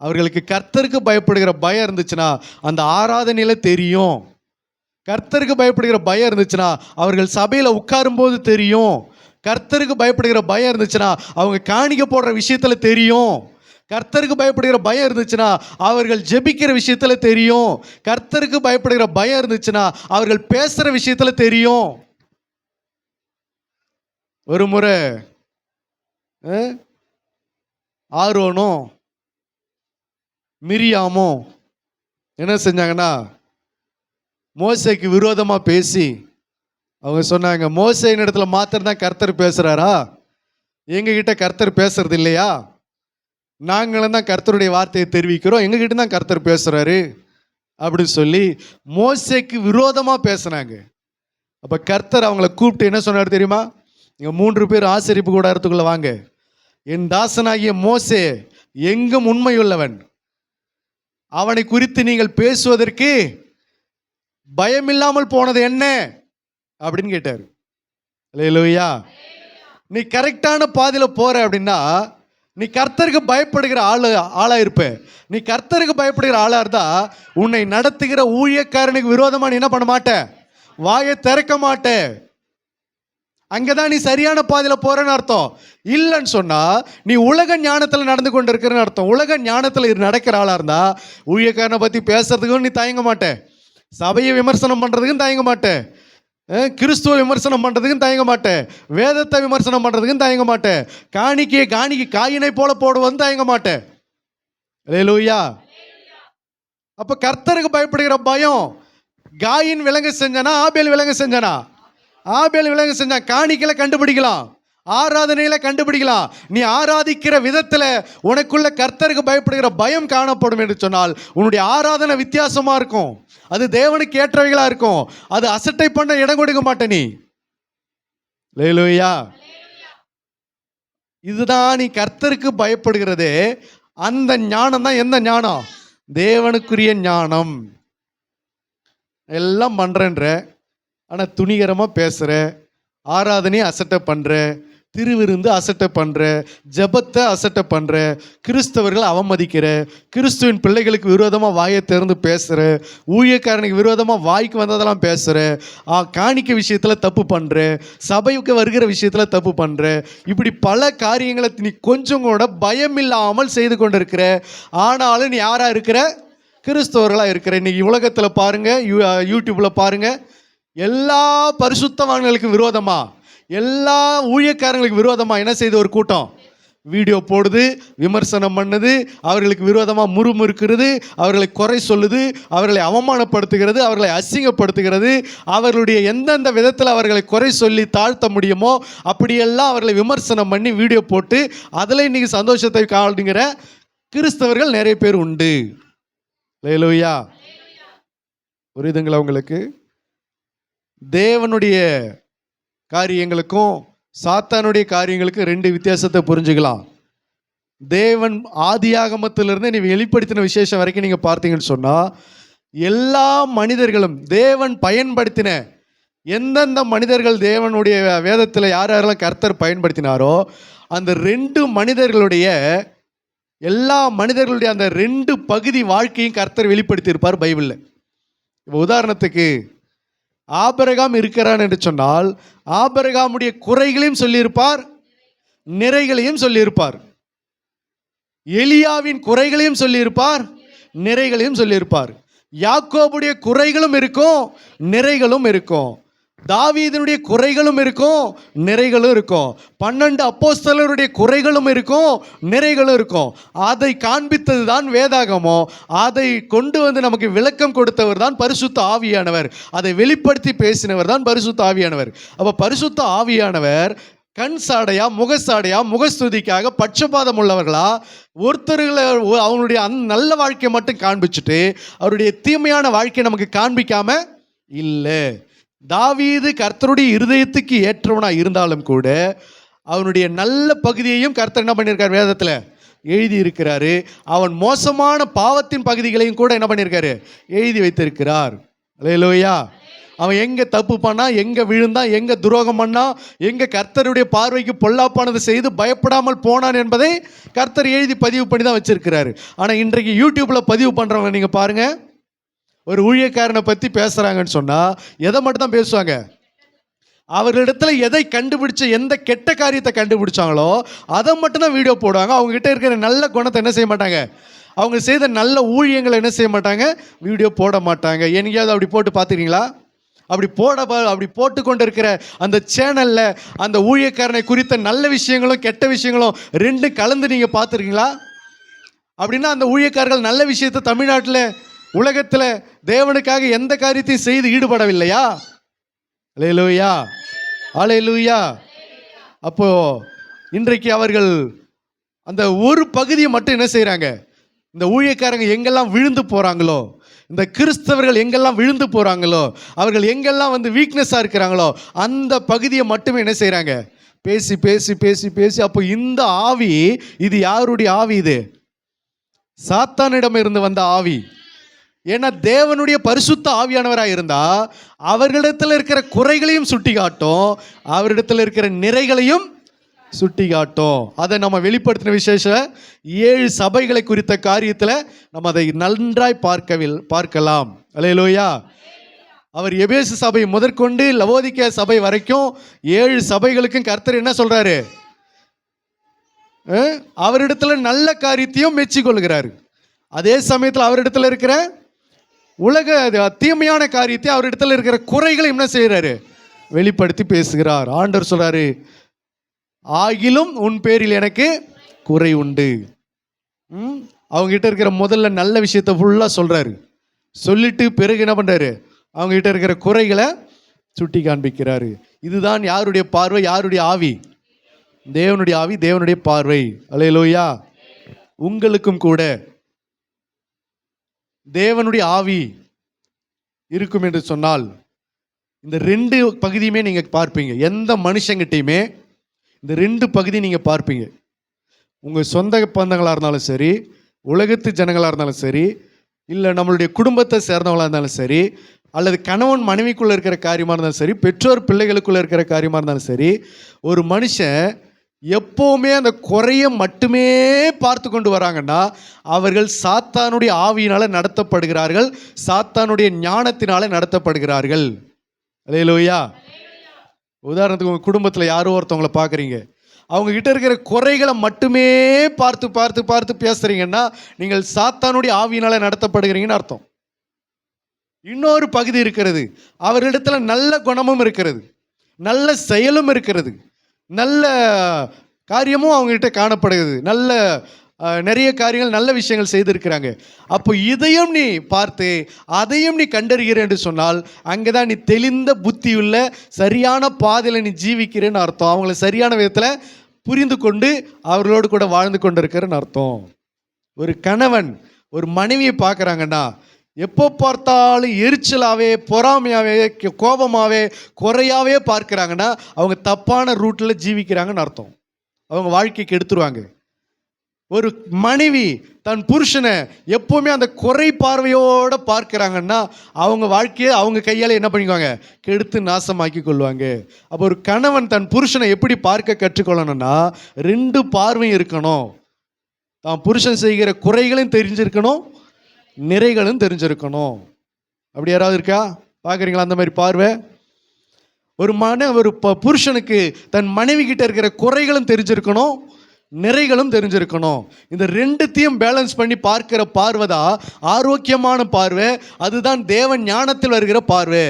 அவர்களுக்கு கர்த்தருக்கு பயப்படுகிற பயம் இருந்துச்சுன்னா அந்த ஆராதனையில் தெரியும். கர்த்தருக்கு பயப்படுகிற பயம் இருந்துச்சுன்னா அவர்கள் சபையில் உட்காரும்போது தெரியும். கர்த்தருக்கு பயப்படுகிற பயம் இருந்துச்சுன்னா அவங்க காணிக்கை போடுற விஷயத்தில் தெரியும். கர்த்தருக்கு பயப்படுகிற பயம் இருந்துச்சுன்னா அவர்கள் ஜெபிக்கிற விஷயத்துல தெரியும். கர்த்தருக்கு பயப்படுகிற பயம் இருந்துச்சுன்னா அவர்கள் பேசுற விஷயத்துல தெரியும். ஒரு முறை ஆரோனும் மிரியாமும் என்ன செஞ்சாங்கன்னா, மோசேக்கு விரோதமா பேசி அவங்க சொன்னாங்க, மோசேயின் இடத்துல மாத்திரம் தான் கர்த்தர் பேசுறாரா, எங்ககிட்ட கர்த்தர் பேசுறது இல்லையா? நாங்களும் தான் கர்த்தருடைய வார்த்தையை தெரிவிக்கிறோம், எங்ககிட்ட தான் கர்த்தர் பேசுறாரு அப்படின்னு சொல்லி மோசேக்கு விரோதமாக பேசுனாங்க. அப்போ கர்த்தர் அவங்கள கூப்பிட்டு என்ன சொன்னார் தெரியுமா? நீங்கள் 3 பேர் ஆசரிப்பு கூடாரத்துக்குள்ள வாங்க. என் தாசனாகிய மோசே எங்கும் உண்மையுள்ளவன், அவனை குறித்து நீங்கள் பேசுவதற்கு பயமில்லாமல் போனது என்ன அப்படின்னு கேட்டார். அல்லேலூயா. நீ கரெக்டான பாதையில் போற அப்படின்னா நீ கர்த்தருக்கு பயப்படுகிற ஆளா இருப்ப. நீ கர்த்தருக்கு பயப்படுகிற ஆளா இருந்தா உன்னை நடத்துகிற ஊழியக்காரனுக்கு விரோதமா நீ என்ன பண்ண மாட்ட, வாயை திறக்க மாட்ட. அங்கதான் நீ சரியான பாதையில போறன்னு அர்த்தம். இல்லைன்னு சொன்னா நீ உலக ஞானத்துல நடந்து கொண்டு இருக்கிறன்னு அர்த்தம். உலக ஞானத்துல நடக்கிற ஆளா இருந்தா ஊழியக்காரனை பத்தி பேசுறதுக்கும் நீ தயங்க மாட்ட, சபையை விமர்சனம் பண்றதுக்கும் தயங்க மாட்ட, கிறிஸ்துவ விமர்சனம் பண்றதுக்கும் தயங்க மாட்டேன், வேதத்தை விமர்சனம் பண்றதுக்கும் தயங்க மாட்டேன், காணிக்கை காயினை போல போடுவது தயங்க மாட்டேன். அல்லேலூயா. அப்ப கர்த்தருக்கு பயப்படுகிற பயம். காயின் விலங்கு செஞ்சானா ஆபேல் விலங்கு செஞ்சானா? ஆபேல் விலங்கு செஞ்சான். காணிக்கையில கண்டுபிடிக்கலாம், ஆராதனையில கண்டுபிடிக்கலாம். நீ ஆராதிக்கிற விதத்துல உனக்குள்ள கர்த்தருக்கு பயப்படுகிற பயம் காணப்படும் என்று சொன்னால் உன்னுடைய ஆராதனை வித்தியாசமா இருக்கும். அது தேவனுக்கு ஏற்றவைகளா இருக்கும். அது அசட்டை பண்ண இடம் கொடுக்க மாட்ட நீ. அல்லேலூயா. இதுதான் நீ கர்த்தருக்கு பயப்படுகிறதே. அந்த ஞானம் தான் எந்த ஞானம்? தேவனுக்குரிய ஞானம். எல்லாம் பண்றேன்ற, ஆனா துணிகரமா பேசுற, ஆராதனையை அசட்டை பண்ற, திருவிருந்து அசட்டை பண்ற, ஜெபத்தை அசட்டை பண்ற, கிறிஸ்தவர்கள் அவமதிக்கிற, கிறிஸ்துவின் பிள்ளைகளுக்கு விரோதமாக வாயை திறந்து பேசுற, ஊழியக்காரனுக்கு விரோதமாக வாய்க்கு வந்ததெல்லாம் பேசுற, காணிக்கை விஷயத்தில் தப்பு பண்ற, சபைக்கு வருகிற விஷயத்தில் தப்பு பண்ற, இப்படி பல காரியங்களை நீ கொஞ்சம் கூட பயம் இல்லாமல் செய்து கொண்டிருக்கிற. ஆனாலும் நீ யாரா இருக்கிற? கிறிஸ்தவர்களாக இருக்கிற. இன்னைக்கு உலகத்தில் பாருங்க, யூடியூப்ல பாருங்க, எல்லா பரிசுத்தவான்களுக்கு விரோதமா, எல்லா ஊழியக்காரங்களுக்கு விரோதமா என்ன செய்த ஒரு கூட்டம் வீடியோ போடுது, விமர்சனம் பண்ணுது, அவர்களுக்கு விரோதமாக முறுமுறுக்கிறது, அவர்களை குறை சொல்லுது, அவர்களை அவமானப்படுத்துகிறது, அவர்களை அசிங்கப்படுத்துகிறது, அவர்களுடைய எந்தெந்த விதத்தில் அவர்களை குறை சொல்லி தாழ்த்த முடியுமோ அப்படியெல்லாம் அவர்களை விமர்சனம் பண்ணி வீடியோ போட்டு அதில் இன்னைக்கு சந்தோஷத்தை காணுங்கிற கிறிஸ்தவர்கள் நிறைய பேர் உண்டு. அல்லேலூயா. புரியுதுங்களா உங்களுக்கு? தேவனுடைய காரியங்களுக்கும் சாத்தானுடைய காரியங்களுக்கும் 2 வித்தியாசத்தை புரிஞ்சுக்கலாம். தேவன் ஆதியாகமத்திலிருந்து நீ வெளிப்படுத்தின விசேஷம் வரைக்கும் நீங்க பார்த்தீங்கன்னு சொன்னா எல்லா மனிதர்களும் தேவன் பயன்படுத்தின எந்தெந்த மனிதர்கள் தேவனுடைய வேதத்தில் யாரெல்லாம் கர்த்தர் பயன்படுத்தினாரோ அந்த 2 மனிதர்களுடைய எல்லா மனிதர்களுடைய அந்த 2 பகுதி வாழ்க்கையும் கர்த்தர் வெளிப்படுத்தியிருப்பார் பைபிளில். இப்போ உதாரணத்துக்கு ஆபிரகாம் இருக்கிறான் என்று சொன்னால் ஆபிரகாமுடைய குறைகளையும் சொல்லியிருப்பார், நிறைகளையும் சொல்லியிருப்பார். எலியாவின் குறைகளையும் சொல்லியிருப்பார், நிறைகளையும் சொல்லியிருப்பார். யாக்கோபுடைய குறைகளும் இருக்கும், நிறைகளும் இருக்கும். தாவீதினுடைய குறைகளும் இருக்கும், நிறைகளும் இருக்கும். 12 அப்போஸ்தலருடைய குறைகளும் இருக்கும், நிறைகளும் இருக்கும். அதை காண்பித்தது தான் வேதாகமோ. அதை கொண்டு வந்து நமக்கு விளக்கம் கொடுத்தவர் தான் பரிசுத்த ஆவியானவர். அதை வெளிப்படுத்தி பேசினவர் தான் பரிசுத்த ஆவியானவர். அப்போ பரிசுத்த ஆவியானவர் கண் சாடையா, முகசாடையா, முகஸ்துதிக்காக பட்சபாதம் உள்ளவர்களா, ஒருத்தர்களை அவங்களுடைய நல்ல வாழ்க்கையை மட்டும் காண்பிச்சுட்டு அவருடைய தீமையான வாழ்க்கையை நமக்கு காண்பிக்காம இல்லை. தாவீது கர்த்தருடைய இருதயத்துக்கு ஏற்றவனா இருந்தாலும் கூட அவனுடைய நல்ல பகுதியையும் கர்த்தர் என்ன பண்ணியிருக்கார்? வேதத்தில் எழுதி இருக்கிறாரு. அவன் மோசமான பாவத்தின் பகுதிகளையும் கூட என்ன பண்ணியிருக்காரு? எழுதி வைத்திருக்கிறார். அல்லேலூயா. அவன் எங்க தப்பு பண்ணா, எங்க விழுந்தான், எங்க துரோகம் பண்ணா, எங்க கர்த்தருடைய பார்வைக்கு பொல்லாப்பானது செய்து பயப்படாமல் போனான் என்பதை கர்த்தர் எழுதி பதிவு பண்ணி தான் வச்சிருக்கிறாரு. ஆனா இன்றைக்கு யூடியூப்ல பதிவு பண்றவங்க நீங்க பாருங்க, ஒரு ஊழியக்காரனை பற்றி பேசுகிறாங்கன்னு சொன்னால் எதை மட்டும் தான் பேசுவாங்க? அவர்களிடத்துல எதை கண்டுபிடிச்ச, எந்த கெட்ட காரியத்தை கண்டுபிடிச்சாங்களோ அதை மட்டும்தான் வீடியோ போடுவாங்க. அவங்ககிட்ட இருக்கிற நல்ல குணத்தை என்ன செய்ய மாட்டாங்க, அவங்க செய்த நல்ல ஊழியங்களை என்ன செய்ய மாட்டாங்க, வீடியோ போட மாட்டாங்க. எங்கேயாவது அப்படி போட்டு பார்த்துக்கிறீங்களா? அப்படி போட்டு கொண்டு இருக்கிற அந்த சேனலில் அந்த ஊழியக்காரனை குறித்த நல்ல விஷயங்களும் கெட்ட விஷயங்களும் 2 கலந்து நீங்கள் பார்த்துருக்கீங்களா? அப்படின்னா அந்த ஊழியக்காரர்கள் நல்ல விஷயத்தை தமிழ்நாட்டில் உலகத்தில் தேவனுக்காக எந்த காரியத்தையும் செய்து ஈடுபடவில்லையா? அல்லேலூயா, அல்லேலூயா. அப்போ இன்றைக்கு அவர்கள் அந்த ஒரு பகுதியை மட்டும் என்ன செய்கிறாங்க, இந்த ஊழியக்காரங்க எங்கெல்லாம் விழுந்து போகிறாங்களோ, இந்த கிறிஸ்தவர்கள் எங்கெல்லாம் விழுந்து போகிறாங்களோ, அவர்கள் எங்கெல்லாம் வீக்னஸாக இருக்கிறாங்களோ அந்த பகுதியை மட்டுமே என்ன செய்கிறாங்க, பேசி பேசி பேசி பேசி அப்போ இந்த ஆவி இது யாருடைய ஆவி? இது சாத்தானிடம் இருந்து வந்த ஆவி. ஏன்னா தேவனுடைய பரிசுத்த ஆவியானவராக இருந்தா அவர்களிடத்தில் இருக்கிற குறைகளையும் சுட்டி காட்டும், அவரிடத்தில் இருக்கிற நிறைகளையும் சுட்டி காட்டும். அதை நம்ம வெளிப்படுத்தின விசேஷ 7 சபைகளை குறித்த காரியத்தில் நம்ம அதை நன்றாய் பார்க்கலாம். அல்லேலூயா. அவர் எபேசு சபை முதற்கொண்டு லவோதிக்கேயா சபை வரைக்கும் 7 சபைகளுக்கும் கர்த்தர் என்ன சொல்றாரு? அவரிடத்துல நல்ல காரியத்தையும் மெச்சிக்கொள்கிறார். அதே சமயத்தில் அவரிடத்துல இருக்கிற உலக தீமையான காரியத்தை, அவரிடத்துல இருக்கிற குறைகளை என்ன செய்யறாரு? வெளிப்படுத்தி பேசுகிறார். ஆண்டவர் சொல்றாரு, ஆகிலும் உன் பேரில் எனக்கு குறை உண்டு. அவங்க கிட்ட இருக்கிற முதல்ல நல்ல விஷயத்தை ஃபுல்லா சொல்றாரு. சொல்லிட்டு பிறகு என்ன பண்றாரு? அவங்க கிட்ட இருக்கிற குறைகளை சுட்டி காண்பிக்கிறாரு. இதுதான் யாருடைய பார்வை? யாருடைய ஆவி? தேவனுடைய ஆவி, தேவனுடைய பார்வை. அல்லேலூயா. உங்களுக்கும் கூட தேவனுடைய ஆவி இருக்கும் என்று சொன்னால் இந்த 2 பகுதியுமே நீங்க பார்ப்பீங்க. எந்த மனுஷங்கிட்டையுமே இந்த 2 பகுதி நீங்க பார்ப்பீங்க. உங்க சொந்த பந்தங்களா இருந்தாலும் சரி, உலகத்து ஜனங்களா இருந்தாலும் சரி, இல்லை நம்மளுடைய குடும்பத்தை சேர்ந்தவங்களா இருந்தாலும் சரி, அல்லது கணவன் மனைவிக்குள்ள இருக்கிற காரியமா இருந்தாலும் சரி, பெற்றோர் பிள்ளைகளுக்குள்ள இருக்கிற காரியமா இருந்தாலும் சரி, ஒரு மனுஷன் எப்பவுமே அந்த குறைய மட்டுமே பார்த்து கொண்டு வராங்கன்னா அவர்கள் சாத்தானுடைய ஆவியினால நடத்தப்படுகிறார்கள், சாத்தானுடைய ஞானத்தினால நடத்தப்படுகிறார்கள். அல்லேலூயா. உதாரணத்துக்கு உங்க குடும்பத்துல யாரோ ஒருத்தவங்களை பார்க்குறீங்க, அவங்க கிட்ட இருக்கிற குறைகளை மட்டுமே பார்த்து பார்த்து பார்த்து பேசுறீங்கன்னா நீங்கள் சாத்தானுடைய ஆவியினால நடத்தப்படுகிறீங்கன்னு அர்த்தம். இன்னொரு பகுதி இருக்கிறது, அவரிடத்துல நல்ல குணமும் இருக்கிறது, நல்ல செயலும் இருக்கிறது, நல்ல காரியமும் அவங்ககிட்ட காணப்படுகிறது, நல்ல நிறைய காரியங்கள் நல்ல விஷயங்கள் செய்திருக்கிறாங்க. அப்போ இதையும் நீ பார்த்து அதையும் நீ கண்டறிகிற என்று சொன்னால் அங்கதான் நீ தெளிந்த புத்தியுள்ள சரியான பாதையில் நீ ஜீவிக்கிறேன்னு அர்த்தம். அவங்கள சரியான விதத்தில் புரிந்து கொண்டு அவர்களோடு கூட வாழ்ந்து கொண்டு இருக்கிறன்னு அர்த்தம். ஒரு கணவன் ஒரு மனைவியை பார்க்குறாங்கன்னா எப்போ பார்த்தாலும் எரிச்சலாகவே, பொறாமையாகவே, கோபமாகவே, குறையாவே பார்க்குறாங்கன்னா அவங்க தப்பான ரூட்டில் ஜீவிக்கிறாங்கன்னு அர்த்தம். அவங்க வாழ்க்கைக்கு எடுத்துருவாங்க. ஒரு மனைவி தன் புருஷனை எப்போவுமே அந்த குறை பார்வையோடு பார்க்குறாங்கன்னா அவங்க வாழ்க்கையை அவங்க கையால் என்ன பண்ணிக்குவாங்க? கெடுத்து நாசமாக்கி கொள்வாங்க. அப்போ ஒரு கணவன் தன் புருஷனை எப்படி பார்க்க கற்றுக்கொள்ளணும்னா 2 பார்வையும் இருக்கணும். தான் புருஷன் செய்கிற குறைகளையும் தெரிஞ்சிருக்கணும், நிறைகளும் தெரிஞ்சிருக்கணும். அப்படி யாராவது இருக்கா? பார்க்குறீங்களா அந்த மாதிரி பார்வை? ஒரு புருஷனுக்கு தன் மனைவி கிட்ட இருக்கிற குறைகளும் தெரிஞ்சிருக்கணும், நிறைகளும் தெரிஞ்சிருக்கணும். இந்த 2த்தையும் பேலன்ஸ் பண்ணி பார்க்கிற பார்வை தான் ஆரோக்கியமான பார்வை. அதுதான் தேவன் ஞானத்தில் வருகிற பார்வை.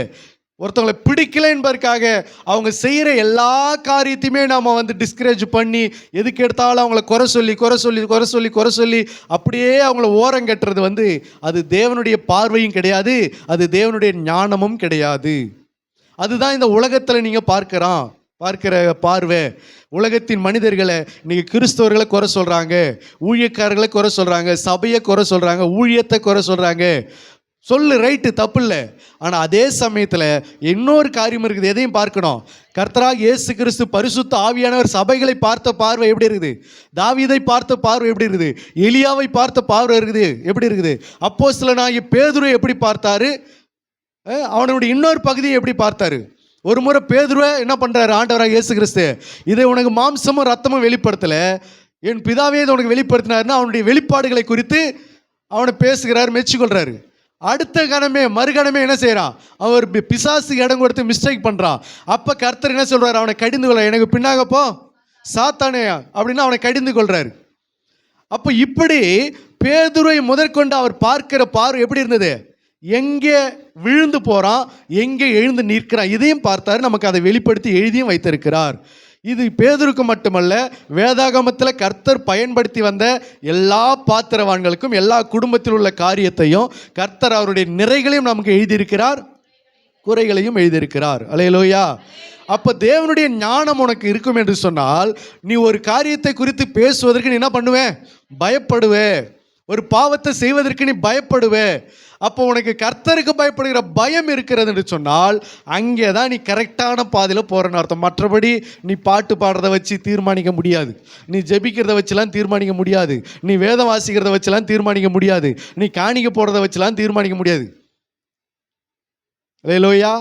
ஒருத்தவங்களை பிடிக்கல என்பதற்காக அவங்க செய்கிற எல்லா காரியத்தையுமே நாம் டிஸ்கரேஜ் பண்ணி எதுக்கு எடுத்தாலும் அவங்கள குறை சொல்லி அப்படியே அவங்கள ஓரம் கட்டுறது அது தேவனுடைய பார்வையும் கிடையாது, அது தேவனுடைய ஞானமும் கிடையாது. அதுதான் இந்த உலகத்தில் நீங்கள் பார்க்கிற பார்வை. உலகத்தின் மனிதர்களை இன்னைக்கு கிறிஸ்தவர்களை குறை சொல்கிறாங்க, ஊழியக்காரர்களை குறை சொல்கிறாங்க, சபையை குறை சொல்கிறாங்க, ஊழியத்தை குறை சொல்கிறாங்க. சொல்லு, ரைட்டு, தப்பு இல்லை. ஆனால் அதே சமயத்தில் இன்னொரு காரியம் இருக்குது, எதையும் பார்க்கணும். கர்த்தராகிய இயேசு கிறிஸ்து பரிசுத்த ஆவியானவர் சபைகளை பார்த்த பார்வை எப்படி இருக்குது? தாவீதை பார்த்த பார்வை எப்படி இருக்குது? எலியாவை பார்த்த பார்வை எப்படி இருக்குது? அப்போஸ்தலனாகிய பேதுரு எப்படி பார்த்தாரு? அவனுடைய இன்னொரு பகுதியை எப்படி பார்த்தாரு? ஒரு முறை பேதுருவை என்ன பண்ணுறாரு ஆண்டவராக இயேசு கிறிஸ்து? இதை உனக்கு மாம்சமும் ரத்தமும் வெளிப்படுத்தலை, என் பிதாவே இதை உனக்கு வெளிப்படுத்தினாருன்னா அவனுடைய வெளிப்பாடுகளை குறித்து அவனை பேசுகிறார், மெச்சிக்கொள்கிறாரு. அடுத்த கணமே மறுகணமே என்ன செய்கிறான்? அவர் பிசாசுக்கு இடம் கொடுத்து மிஸ்டேக் பண்ணுறான். அப்போ கர்த்தர் என்ன சொல்கிறார்? அவனை கடிந்து கொள்ள, எனக்கு பின்னாக போ சாத்தானே அப்படின்னு அவனை கடிந்து கொள்கிறாரு. அப்போ இப்படி பேதுருவை முதற்கொண்டு அவர் பார்க்கிற பார்வை எப்படி இருந்தது? எங்கே விழுந்து போகிறான், எங்கே எழுந்து நிற்கிறான், இதையும் பார்த்தாரு. நமக்கு அதை வெளிப்படுத்தி எழுதியும் வைத்திருக்கிறார். இது பேதுருக்கு மட்டுமல்ல, வேதாகமத்தில் கர்த்தர் பயன்படுத்தி வந்த எல்லா பாத்திரவான்களுக்கும் எல்லா குடும்பத்தில் உள்ள காரியத்தையும் கர்த்தர் அவருடைய நிறைகளையும் நமக்கு எழுதியிருக்கிறார், குறைகளையும் எழுதியிருக்கிறார். அல்லேலூயா. அப்போ தேவனுடைய ஞானம் உனக்கு இருக்கும் என்று சொன்னால் நீ ஒரு காரியத்தை குறித்து பேசுவதற்கு நீ என்ன பண்ணுவே? பயப்படுவே. ஒரு பாவத்தை செய்வதற்கு நீ பயப்படுவே. அப்போ உனக்கு கர்த்தருக்கு பயப்படுகிற பயம் இருக்கிறது என்று சொன்னால் அங்கே தான் நீ கரெக்டான பாதையில் போகிறன்னு அர்த்தம். மற்றபடி நீ பாட்டு பாடுறத வச்சு தீர்மானிக்க முடியாது, நீ ஜெபிக்கிறத வச்சுலாம் தீர்மானிக்க முடியாது, நீ வேதம் வாசிக்கிறத வச்சுலாம் தீர்மானிக்க முடியாது, நீ காணிக்க போடுறத வச்சுலாம் தீர்மானிக்க முடியாது. அல்லேலூயா.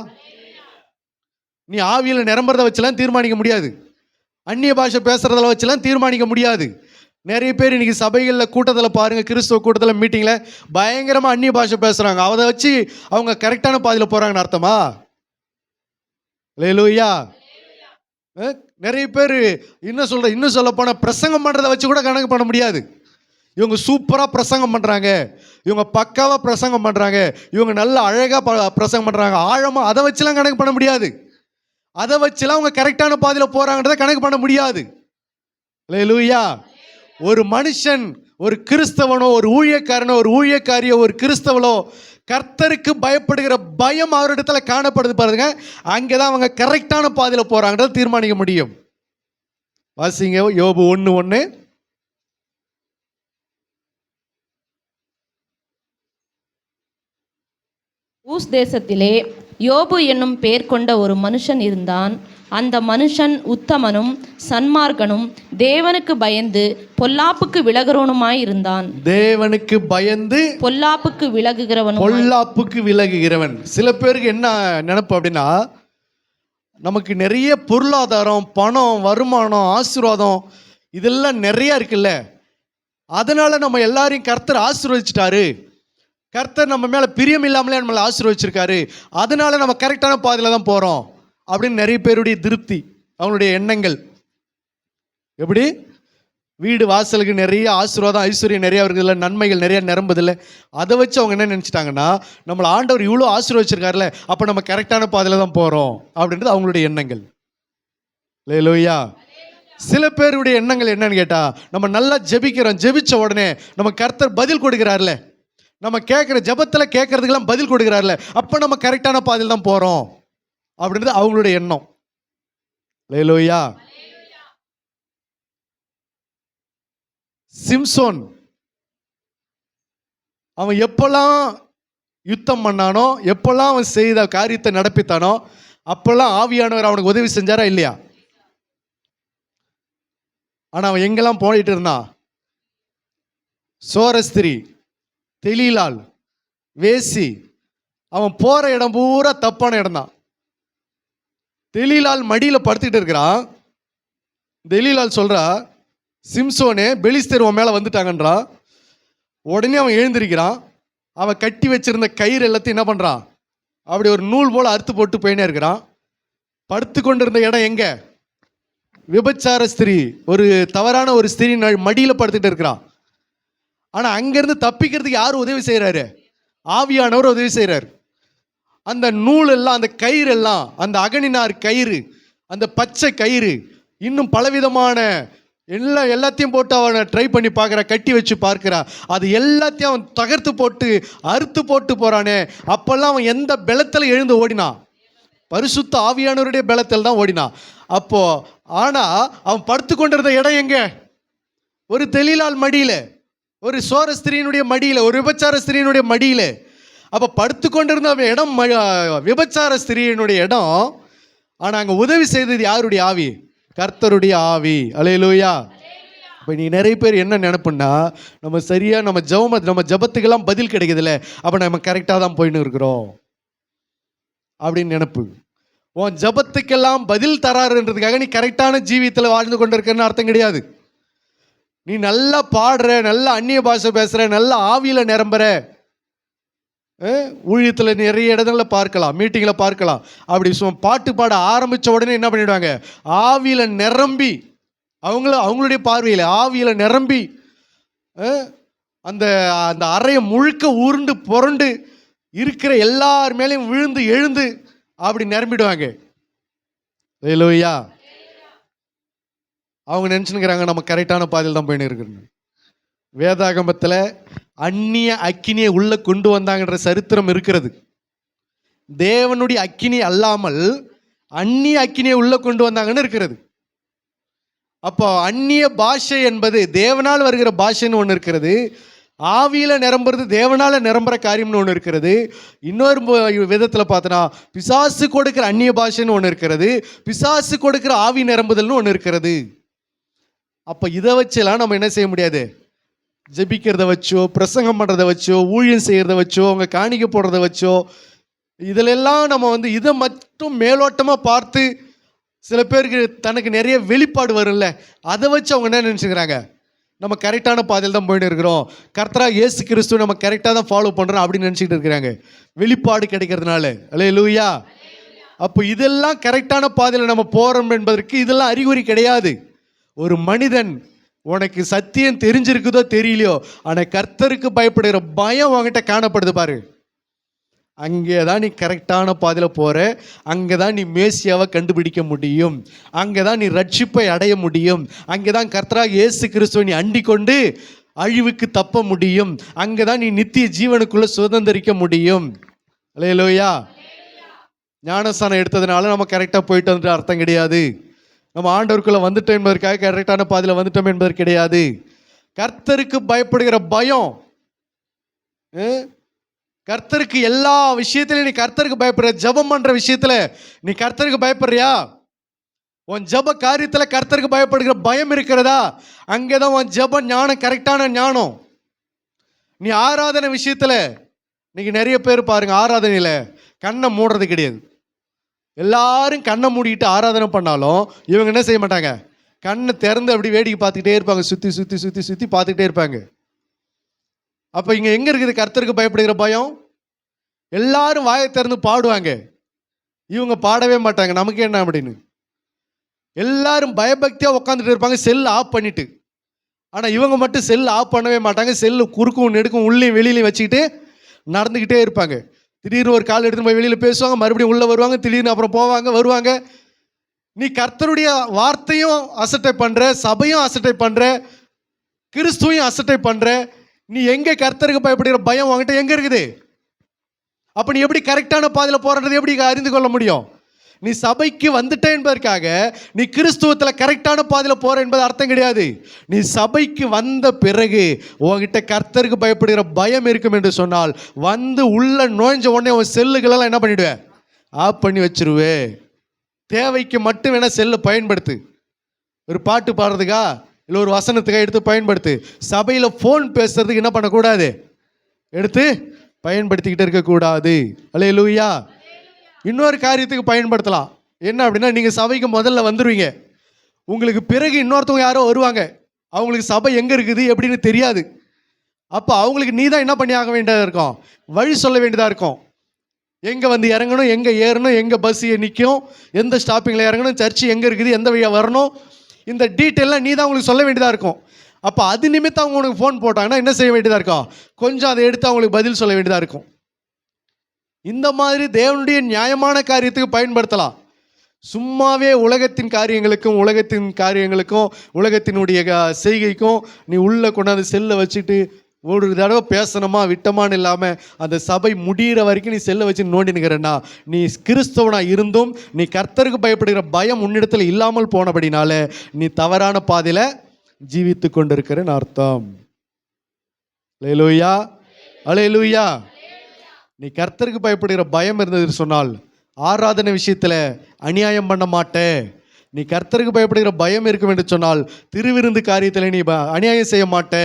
நீ ஆவியில் நிரம்புறத வச்சுலாம் தீர்மானிக்க முடியாது, அந்நிய பாஷை பேசுறதில் வச்சுலாம் தீர்மானிக்க முடியாது. நிறைய பேர் இன்னைக்கு சபைகளில் கூட்டத்தில் பாருங்கள், கிறிஸ்துவ கூட்டத்தில் மீட்டிங்கில் பயங்கரமாக அந்நிய பாஷை பேசுகிறாங்க. அதை வச்சு அவங்க கரெக்டான பாதையில் போகிறாங்கன்னு அர்த்தமா? அல்லேலூயா. நிறைய பேர் இன்னும் சொல்ல போனால் பிரசங்கம் பண்ணுறதை வச்சு கூட கணக்கு பண்ண முடியாது. இவங்க சூப்பராக பிரசங்கம் பண்ணுறாங்க, இவங்க பக்காவாக பிரசங்கம் பண்ணுறாங்க, இவங்க நல்ல அழகாக பிரசங்கம் பண்ணுறாங்க, ஆழமாக, அதை வச்சுலாம் கணக்கு பண்ண முடியாது. அதை வச்சுலாம் அவங்க கரெக்டான பாதையில் போகிறாங்கன்றதை கணக்கு பண்ண முடியாது. அல்லேலூயா. ஒரு மனுஷன், ஒரு கிறிஸ்தவனோ, ஒரு ஊழியக்காரனோ, ஒரு ஊழியக்காரியோ, ஒரு கிறிஸ்தவனோ கர்த்தருக்கு பயப்படுகிற பயம் அவரிடத்துல காணப்படுது பாருங்க, அங்கே தான் அவங்க கரெக்டான பாதையில் போகிறாங்கன்றதை தீர்மானிக்க முடியும். வாசிங்க யோபு 1:1. ஊஸ் தேசத்திலே யோபு என்னும் பெயர் கொண்ட ஒரு மனுஷன் இருந்தான். அந்த மனுஷன் உத்தமனும் சன்மார்க்கனும் தேவனுக்கு பயந்து பொல்லாப்புக்கு விலகுறவனுமாயிருந்தான். தேவனுக்கு பயந்து பொல்லாப்புக்கு விலகுகிறவன். சில பேருக்கு என்ன நினைப்பு அப்படின்னா, நமக்கு நிறைய பொருளாதாரம், பணம், வருமானம், ஆசீர்வாதம் இதெல்லாம் நிறைய இருக்குல்ல, அதனால நம்ம எல்லாரையும் கர்த்தர் ஆசீர்வதிச்சிட்டாரு, கர்த்தர் நம்ம மேலே பிரியம் இல்லாமலே நம்மளை ஆசீர்வதிச்சிருக்காரு, அதனால நம்ம கரெக்டான பாதையில் தான் போகிறோம் அப்படின்னு நிறைய பேருடைய திருப்தி, அவங்களுடைய எண்ணங்கள். எப்படி? வீடு வாசலுக்கு நிறைய ஆசீர்வாதம், ஐஸ்வர்யம் நிறையா இருக்குதுல்ல, நன்மைகள் நிறையா நிரம்புதில்லை, அதை வச்சு அவங்க என்ன நினச்சிட்டாங்கன்னா, நம்மளை ஆண்டவர் இவ்வளோ ஆசீர்வதிச்சிருக்காருல, அப்போ நம்ம கரெக்டான பாதையில் தான் போகிறோம் அப்படின்றது அவங்களுடைய எண்ணங்கள். அல்லேலூயா. சில பேருடைய எண்ணங்கள் என்னன்னு கேட்டால், நம்ம நல்லா ஜெபிக்கிறோம், ஜெபிச்ச உடனே நம்ம கர்த்தர் பதில் கொடுக்குறாருல, நம்ம கேட்குற ஜெபத்தில் கேட்கறதுக்கெல்லாம் பதில் கொடுக்குறாருல, அப்போ நம்ம கரெக்டான பாதையில் தான் போகிறோம் அப்படின்றது அவங்களுடைய எண்ணம். அல்லேலூயா. சிம்சோன் அவன் எப்பெல்லாம் யுத்தம் பண்ணானோ, எப்பெல்லாம் அவன் செய்த காரியத்தை நடப்பித்தானோ, அப்பெல்லாம் ஆவியானவர் அவனுக்கு உதவி செஞ்சாரா இல்லையா? ஆனால் அவன் எங்கெல்லாம் போயிட்டு இருந்தான்? சோரஸ்திரி, தெலீலாள், வேசி, அவன் போகிற இடம் பூரா தப்பான இடம் தான். தெலீலாள் மடியில் படுத்துக்கிட்டு இருக்கிறான். தெலீலாள் சொல்கிறா, சிம்சோனே பெலிஸ்தர் உன் மேலே வந்துட்டாங்கன்றா. உடனே அவன் எழுந்திருக்கிறான். அவன் கட்டி வச்சிருந்த கயிறு எல்லாத்தையும் என்ன பண்ணுறான், அப்படி ஒரு நூல் போல் அறுத்து போட்டு போயினே இருக்கிறான். படுத்து கொண்டிருந்த இடம் எங்கே? விபச்சார ஸ்திரீ, ஒரு தவறான ஒரு ஸ்திரீ மடியில் படுத்துக்கிட்டு இருக்கிறான். ஆனால் அங்கேருந்து தப்பிக்கிறதுக்கு யார் உதவி செய்கிறாரு? ஆவியானவர் உதவி செய்கிறார். அந்த நூல் எல்லாம், அந்த கயிறு எல்லாம், அந்த அகனினார் கயிறு, அந்த பச்சை கயிறு, இன்னும் பலவிதமான எல்லாத்தையும் போட்டு அவனை ட்ரை பண்ணி பார்க்குறா, கட்டி வச்சு பார்க்குறா. அது எல்லாத்தையும் அவன் தகர்த்து போட்டு அறுத்து போட்டு போகிறானே, அப்போல்லாம் அவன் எந்த பலத்தில் எழுந்து ஓடினான்? பரிசுத்த ஆவியானவருடைய பலத்தில் தான் ஓடினான். அப்போது ஆனால் அவன் படுத்து கொண்டிருந்த இடம் எங்கே? ஒரு தெலீலாள் மடியில், ஒரு சோர ஸ்திரீனுடைய மடியில், ஒரு விபச்சார ஸ்திரீனுடைய மடியில். அப்போ படுத்து கொண்டிருந்த இடம் விபச்சார ஸ்திரீனுடைய இடம். ஆனால் அங்கே உதவி செய்தது யாருடைய ஆவி? கர்த்தருடைய ஆவி. அல்லேலூயா. இப்போ நீ நிறைய பேர் என்ன நினைப்புன்னா, நம்ம சரியாக நம்ம ஜபத்துக்கெல்லாம் பதில் கிடைக்குதுல்ல, அப்போ நம்ம கரெக்டாக தான் போயின்னு இருக்கிறோம் அப்படின்னு நினைப்பு. உன் ஜபத்துக்கெல்லாம் பதில் தராருன்றதுக்காக நீ கரெக்டான ஜீவியத்தில் வாழ்ந்து கொண்டு இருக்கிறன்னு அர்த்தம் கிடையாது. நீ நல்லா பாடுற, நல்லா அந்நிய பாஷை பேசுகிற, நல்லா ஆவியில் நிரம்புற, ஊழியத்தில் நிறைய இடங்களில் பார்க்கலாம், மீட்டிங்கில் பார்க்கலாம். அப்படி பாட்டு பாட ஆரம்பித்த உடனே என்ன பண்ணிவிடுவாங்க? ஆவியில் நிரம்பி, அவங்களுடைய பார்வையில் ஆவியில் நிரம்பி அந்த அந்த அறையை முழுக்க உருண்டு புரண்டு இருக்கிற எல்லார் மேலேயும் விழுந்து எழுந்து அப்படி நிரம்பிடுவாங்க. அல்லேலூயா. அவங்க நினச்சுன்னுக்கிறாங்க நம்ம கரெக்டான பாதையில் தான் போயின்னு இருக்கிறோம். வேதாகமத்தில் அந்நிய அக்கினியை உள்ளே கொண்டு வந்தாங்கன்ற சரித்திரம் இருக்கிறது. தேவனுடைய அக்கினி அல்லாமல் அந்நிய அக்கினியை உள்ளே கொண்டு வந்தாங்கன்னு இருக்கிறது. அப்போ அந்நிய பாஷை என்பது தேவனால் வருகிற பாஷைன்னு ஒன்று இருக்கிறது, ஆவியில நிரம்புறது தேவனால நிரம்புற காரியம்னு ஒன்று இருக்கிறது. இன்னொரு விதத்தில் பார்த்தோன்னா பிசாசு கொடுக்கிற அந்நிய பாஷைன்னு ஒன்று இருக்கிறது, பிசாசு கொடுக்கிற ஆவி நிரம்புதல்னு ஒன்று இருக்கிறது. அப்போ இதை வச்செல்லாம் நம்ம என்ன செய்ய முடியாது. ஜெபிக்கிறத வச்சோ, பிரசங்கம் பண்ணுறதை வச்சோ, ஊழியம் செய்கிறத வச்சோ, அவங்க காணிக்க போடுறத வச்சோ, இதிலெல்லாம் நம்ம இதை மட்டும் மேலோட்டமாக பார்த்து சில பேருக்கு தனக்கு நிறைய வெளிப்பாடு வரும்ல, அதை வச்சு அவங்க என்ன நினச்சிக்கிறாங்க, நம்ம கரெக்டான பாதையில் தான் போயிட்டு இருக்கிறோம், கர்த்தராகிய இயேசு கிறிஸ்துவை நம்ம கரெக்டாக தான் ஃபாலோ பண்ணுறோம் அப்படின்னு நினச்சிக்கிட்டு இருக்கிறாங்க வெளிப்பாடு கிடைக்கிறதுனால. அல்லேலூயா. அப்போ இதெல்லாம் கரெக்டான பாதையில் நம்ம போகிறோம் என்பதற்கு இதெல்லாம் அறிகுறி கிடையாது. ஒரு மனிதன் உனக்கு சத்தியம் தெரிஞ்சிருக்குதோ தெரியலையோ, ஆனால் கர்த்தருக்கு பயப்படுகிற பயம் உங்ககிட்ட காணப்படுது பாரு, அங்கே தான் நீ கரெக்டான பாதையில் போகிற, அங்கே தான் நீ மேசியாவை கண்டுபிடிக்க முடியும், அங்கே தான் நீ ரட்சிப்பை அடைய முடியும், அங்கே தான் கர்த்தராகிய இயேசு கிறிஸ்துவை நீ அண்டிக் கொண்டு அழிவுக்கு தப்ப முடியும், அங்கே தான் நீ நித்திய ஜீவனுக்குள்ளே சுதந்திரிக்க முடியும். அல்லேலூயா. ஞானஸ்தானம் எடுத்ததுனால நம்ம கரெக்டாக போயிட்டு வந்துட்டு அர்த்தம் கிடையாது. நம்ம ஆண்டவருக்குள்ளே வந்துட்டோம் என்பதற்காக கரெக்டான பாதையில் வந்துட்டோம் என்பது கிடையாது. கர்த்தருக்கு பயப்படுகிற பயம், கர்த்தருக்கு எல்லா விஷயத்திலையும் நீ கர்த்தருக்கு பயப்படுற, ஜெபம் பண்ணுற விஷயத்தில் நீ கர்த்தருக்கு பயப்படுறியா, உன் ஜெப காரியத்தில் கர்த்தருக்கு பயப்படுகிற பயம் இருக்கிறதா, அங்கே தான் உன் ஜெப ஞானம் கரெக்டான ஞானம். நீ ஆராதனை விஷயத்தில் இன்னைக்கு நிறைய பேர் பாருங்க, ஆராதனையில் கண்ணை மூடுறது கிடையாது. எல்லாரும் கண்ணை மூடிக்கிட்டு ஆராதனை பண்ணாலும் இவங்க என்ன செய்ய மாட்டாங்க, கண்ணை திறந்து அப்படி வேடிக்கை பார்த்துக்கிட்டே இருப்பாங்க, சுற்றி சுற்றி சுற்றி சுற்றி பார்த்துக்கிட்டே இருப்பாங்க. அப்போ இங்கே எங்கே இருக்குது கர்த்தருக்கு பயப்படுகிற பயம்? எல்லாரும் வாயை திறந்து பாடுவாங்க, இவங்க பாடவே மாட்டாங்க, நமக்கு என்ன அப்படின்னு. எல்லாரும் பயபக்தியாக உட்காந்துட்டு இருப்பாங்க செல் ஆஃப் பண்ணிட்டு. ஆனால் இவங்க மட்டும் செல் ஆஃப் பண்ணவே மாட்டாங்க, செல்லு குறுக்கும் நெடுக்கும் உள்ளேயும் வெளியிலையும் வச்சுக்கிட்டு நடந்துக்கிட்டே இருப்பாங்க. திடீர்னு ஒரு கால் எடுத்துன்னு போய் வெளியில் பேசுவாங்க, மறுபடியும் உள்ளே வருவாங்க, திடீர்னு அப்புறம் போவாங்க வருவாங்க. நீ கர்த்தருடைய வார்த்தையும் அசட்டை பண்ணுற, சபையும் அசட்டை பண்ணுற, கிறிஸ்துவையும் அசட்டை பண்ணுற. நீ எங்கே கர்த்தருக்கு பயப்படுகிற பயம் உங்ககிட்ட எங்கே இருக்குது? அப்போ நீ எப்படி கரெக்டான பாதையில் போகிறது எப்படி அறிந்து கொள்ள முடியும்? நீ சபைக்கு வந்துட்ட என்பதற்காக நீ கிறிஸ்துவத்தில் கரெக்டான பாதையில் போகிற என்பது அர்த்தம் கிடையாது. நீ சபைக்கு வந்த பிறகு உங்ககிட்ட கர்த்தருக்கு பயப்படுகிற பயம் இருக்கும் என்று சொன்னால், வந்து உள்ள நுழைஞ்ச உடனே உன் செல்லுகளெல்லாம் என்ன பண்ணிவிடுவேன், ஆஃப் பண்ணி வச்சிருவே. தேவைக்கு மட்டும் வேணால் செல்லை பயன்படுத்து, ஒரு பாட்டு பாடுறதுக்கா இல்லை ஒரு வசனத்துக்காக எடுத்து பயன்படுத்து. சபையில் ஃபோன் பேசுறதுக்கு என்ன பண்ணக்கூடாது, எடுத்து பயன்படுத்திக்கிட்டு இருக்கக்கூடாது. அல்லேலூயா. இன்னொரு காரியத்துக்கு பயன்படுத்தலாம். என்ன அப்படின்னா, நீங்கள் சபைக்கு முதல்ல வந்துடுவீங்க, உங்களுக்கு பிறகு இன்னொருத்தவங்க யாரோ வருவாங்க, அவங்களுக்கு சபை எங்கே இருக்குது எப்படின்னு தெரியாது. அப்போ அவங்களுக்கு நீ தான் என்ன பண்ணி ஆக வேண்டியதாக இருக்கும், வழி சொல்ல வேண்டியதாக இருக்கும். எங்கே வந்து இறங்கணும், எங்கே ஏறணும், எங்கே பஸ் நிற்கும், எந்த ஸ்டாப்பிங்கில் இறங்கணும், சர்ச்சு எங்கே இருக்குது, எந்த வழியாக வரணும், இந்த டீட்டெயிலாம் நீ தான் உங்களுக்கு சொல்ல வேண்டியதாக இருக்கும். அப்போ அது நிமித்தம் அவங்க உனக்கு ஃபோன் போட்டாங்கன்னா என்ன செய்ய வேண்டியதாக இருக்கும், கொஞ்சம் அதை எடுத்து அவங்களுக்கு பதில் சொல்ல வேண்டியதாக இருக்கும். இந்த மாதிரி தேவனுடைய நியாயமான காரியத்துக்கு பயன்படுத்தலாம். சும்மாவே உலகத்தின் காரியங்களுக்கும் உலகத்தினுடைய செய்கைக்கும் நீ உள்ளே கொண்டாந்து செல்லை வச்சுட்டு ஒரு தடவை பேசணுமா விட்டமான்னு இல்லாமல் அந்த சபை முடிகிற வரைக்கும் நீ செல்லை வச்சு நோண்டினுக்கிறன்னா, நீ கிறிஸ்தவனாக இருந்தும் நீ கர்த்தருக்கு பயப்படுகிற பயம் உன்னிடத்தில் இல்லாமல் போனபடினால நீ தவறான பாதையில் ஜீவித்து கொண்டிருக்கிறன்னு அர்த்தம். அல்லேலூயா. அல்லேலூயா. நீ கர்த்தருக்கு பயப்படுகிற பயம் இருந்தது சொன்னால் ஆராதனை விஷயத்தில் அநியாயம் பண்ண மாட்டே. நீ கர்த்தருக்கு பயப்படுகிற பயம் இருக்கும் என்று சொன்னால் திருவிருந்து காரியத்தில் நீ அநியாயம் செய்ய மாட்டே.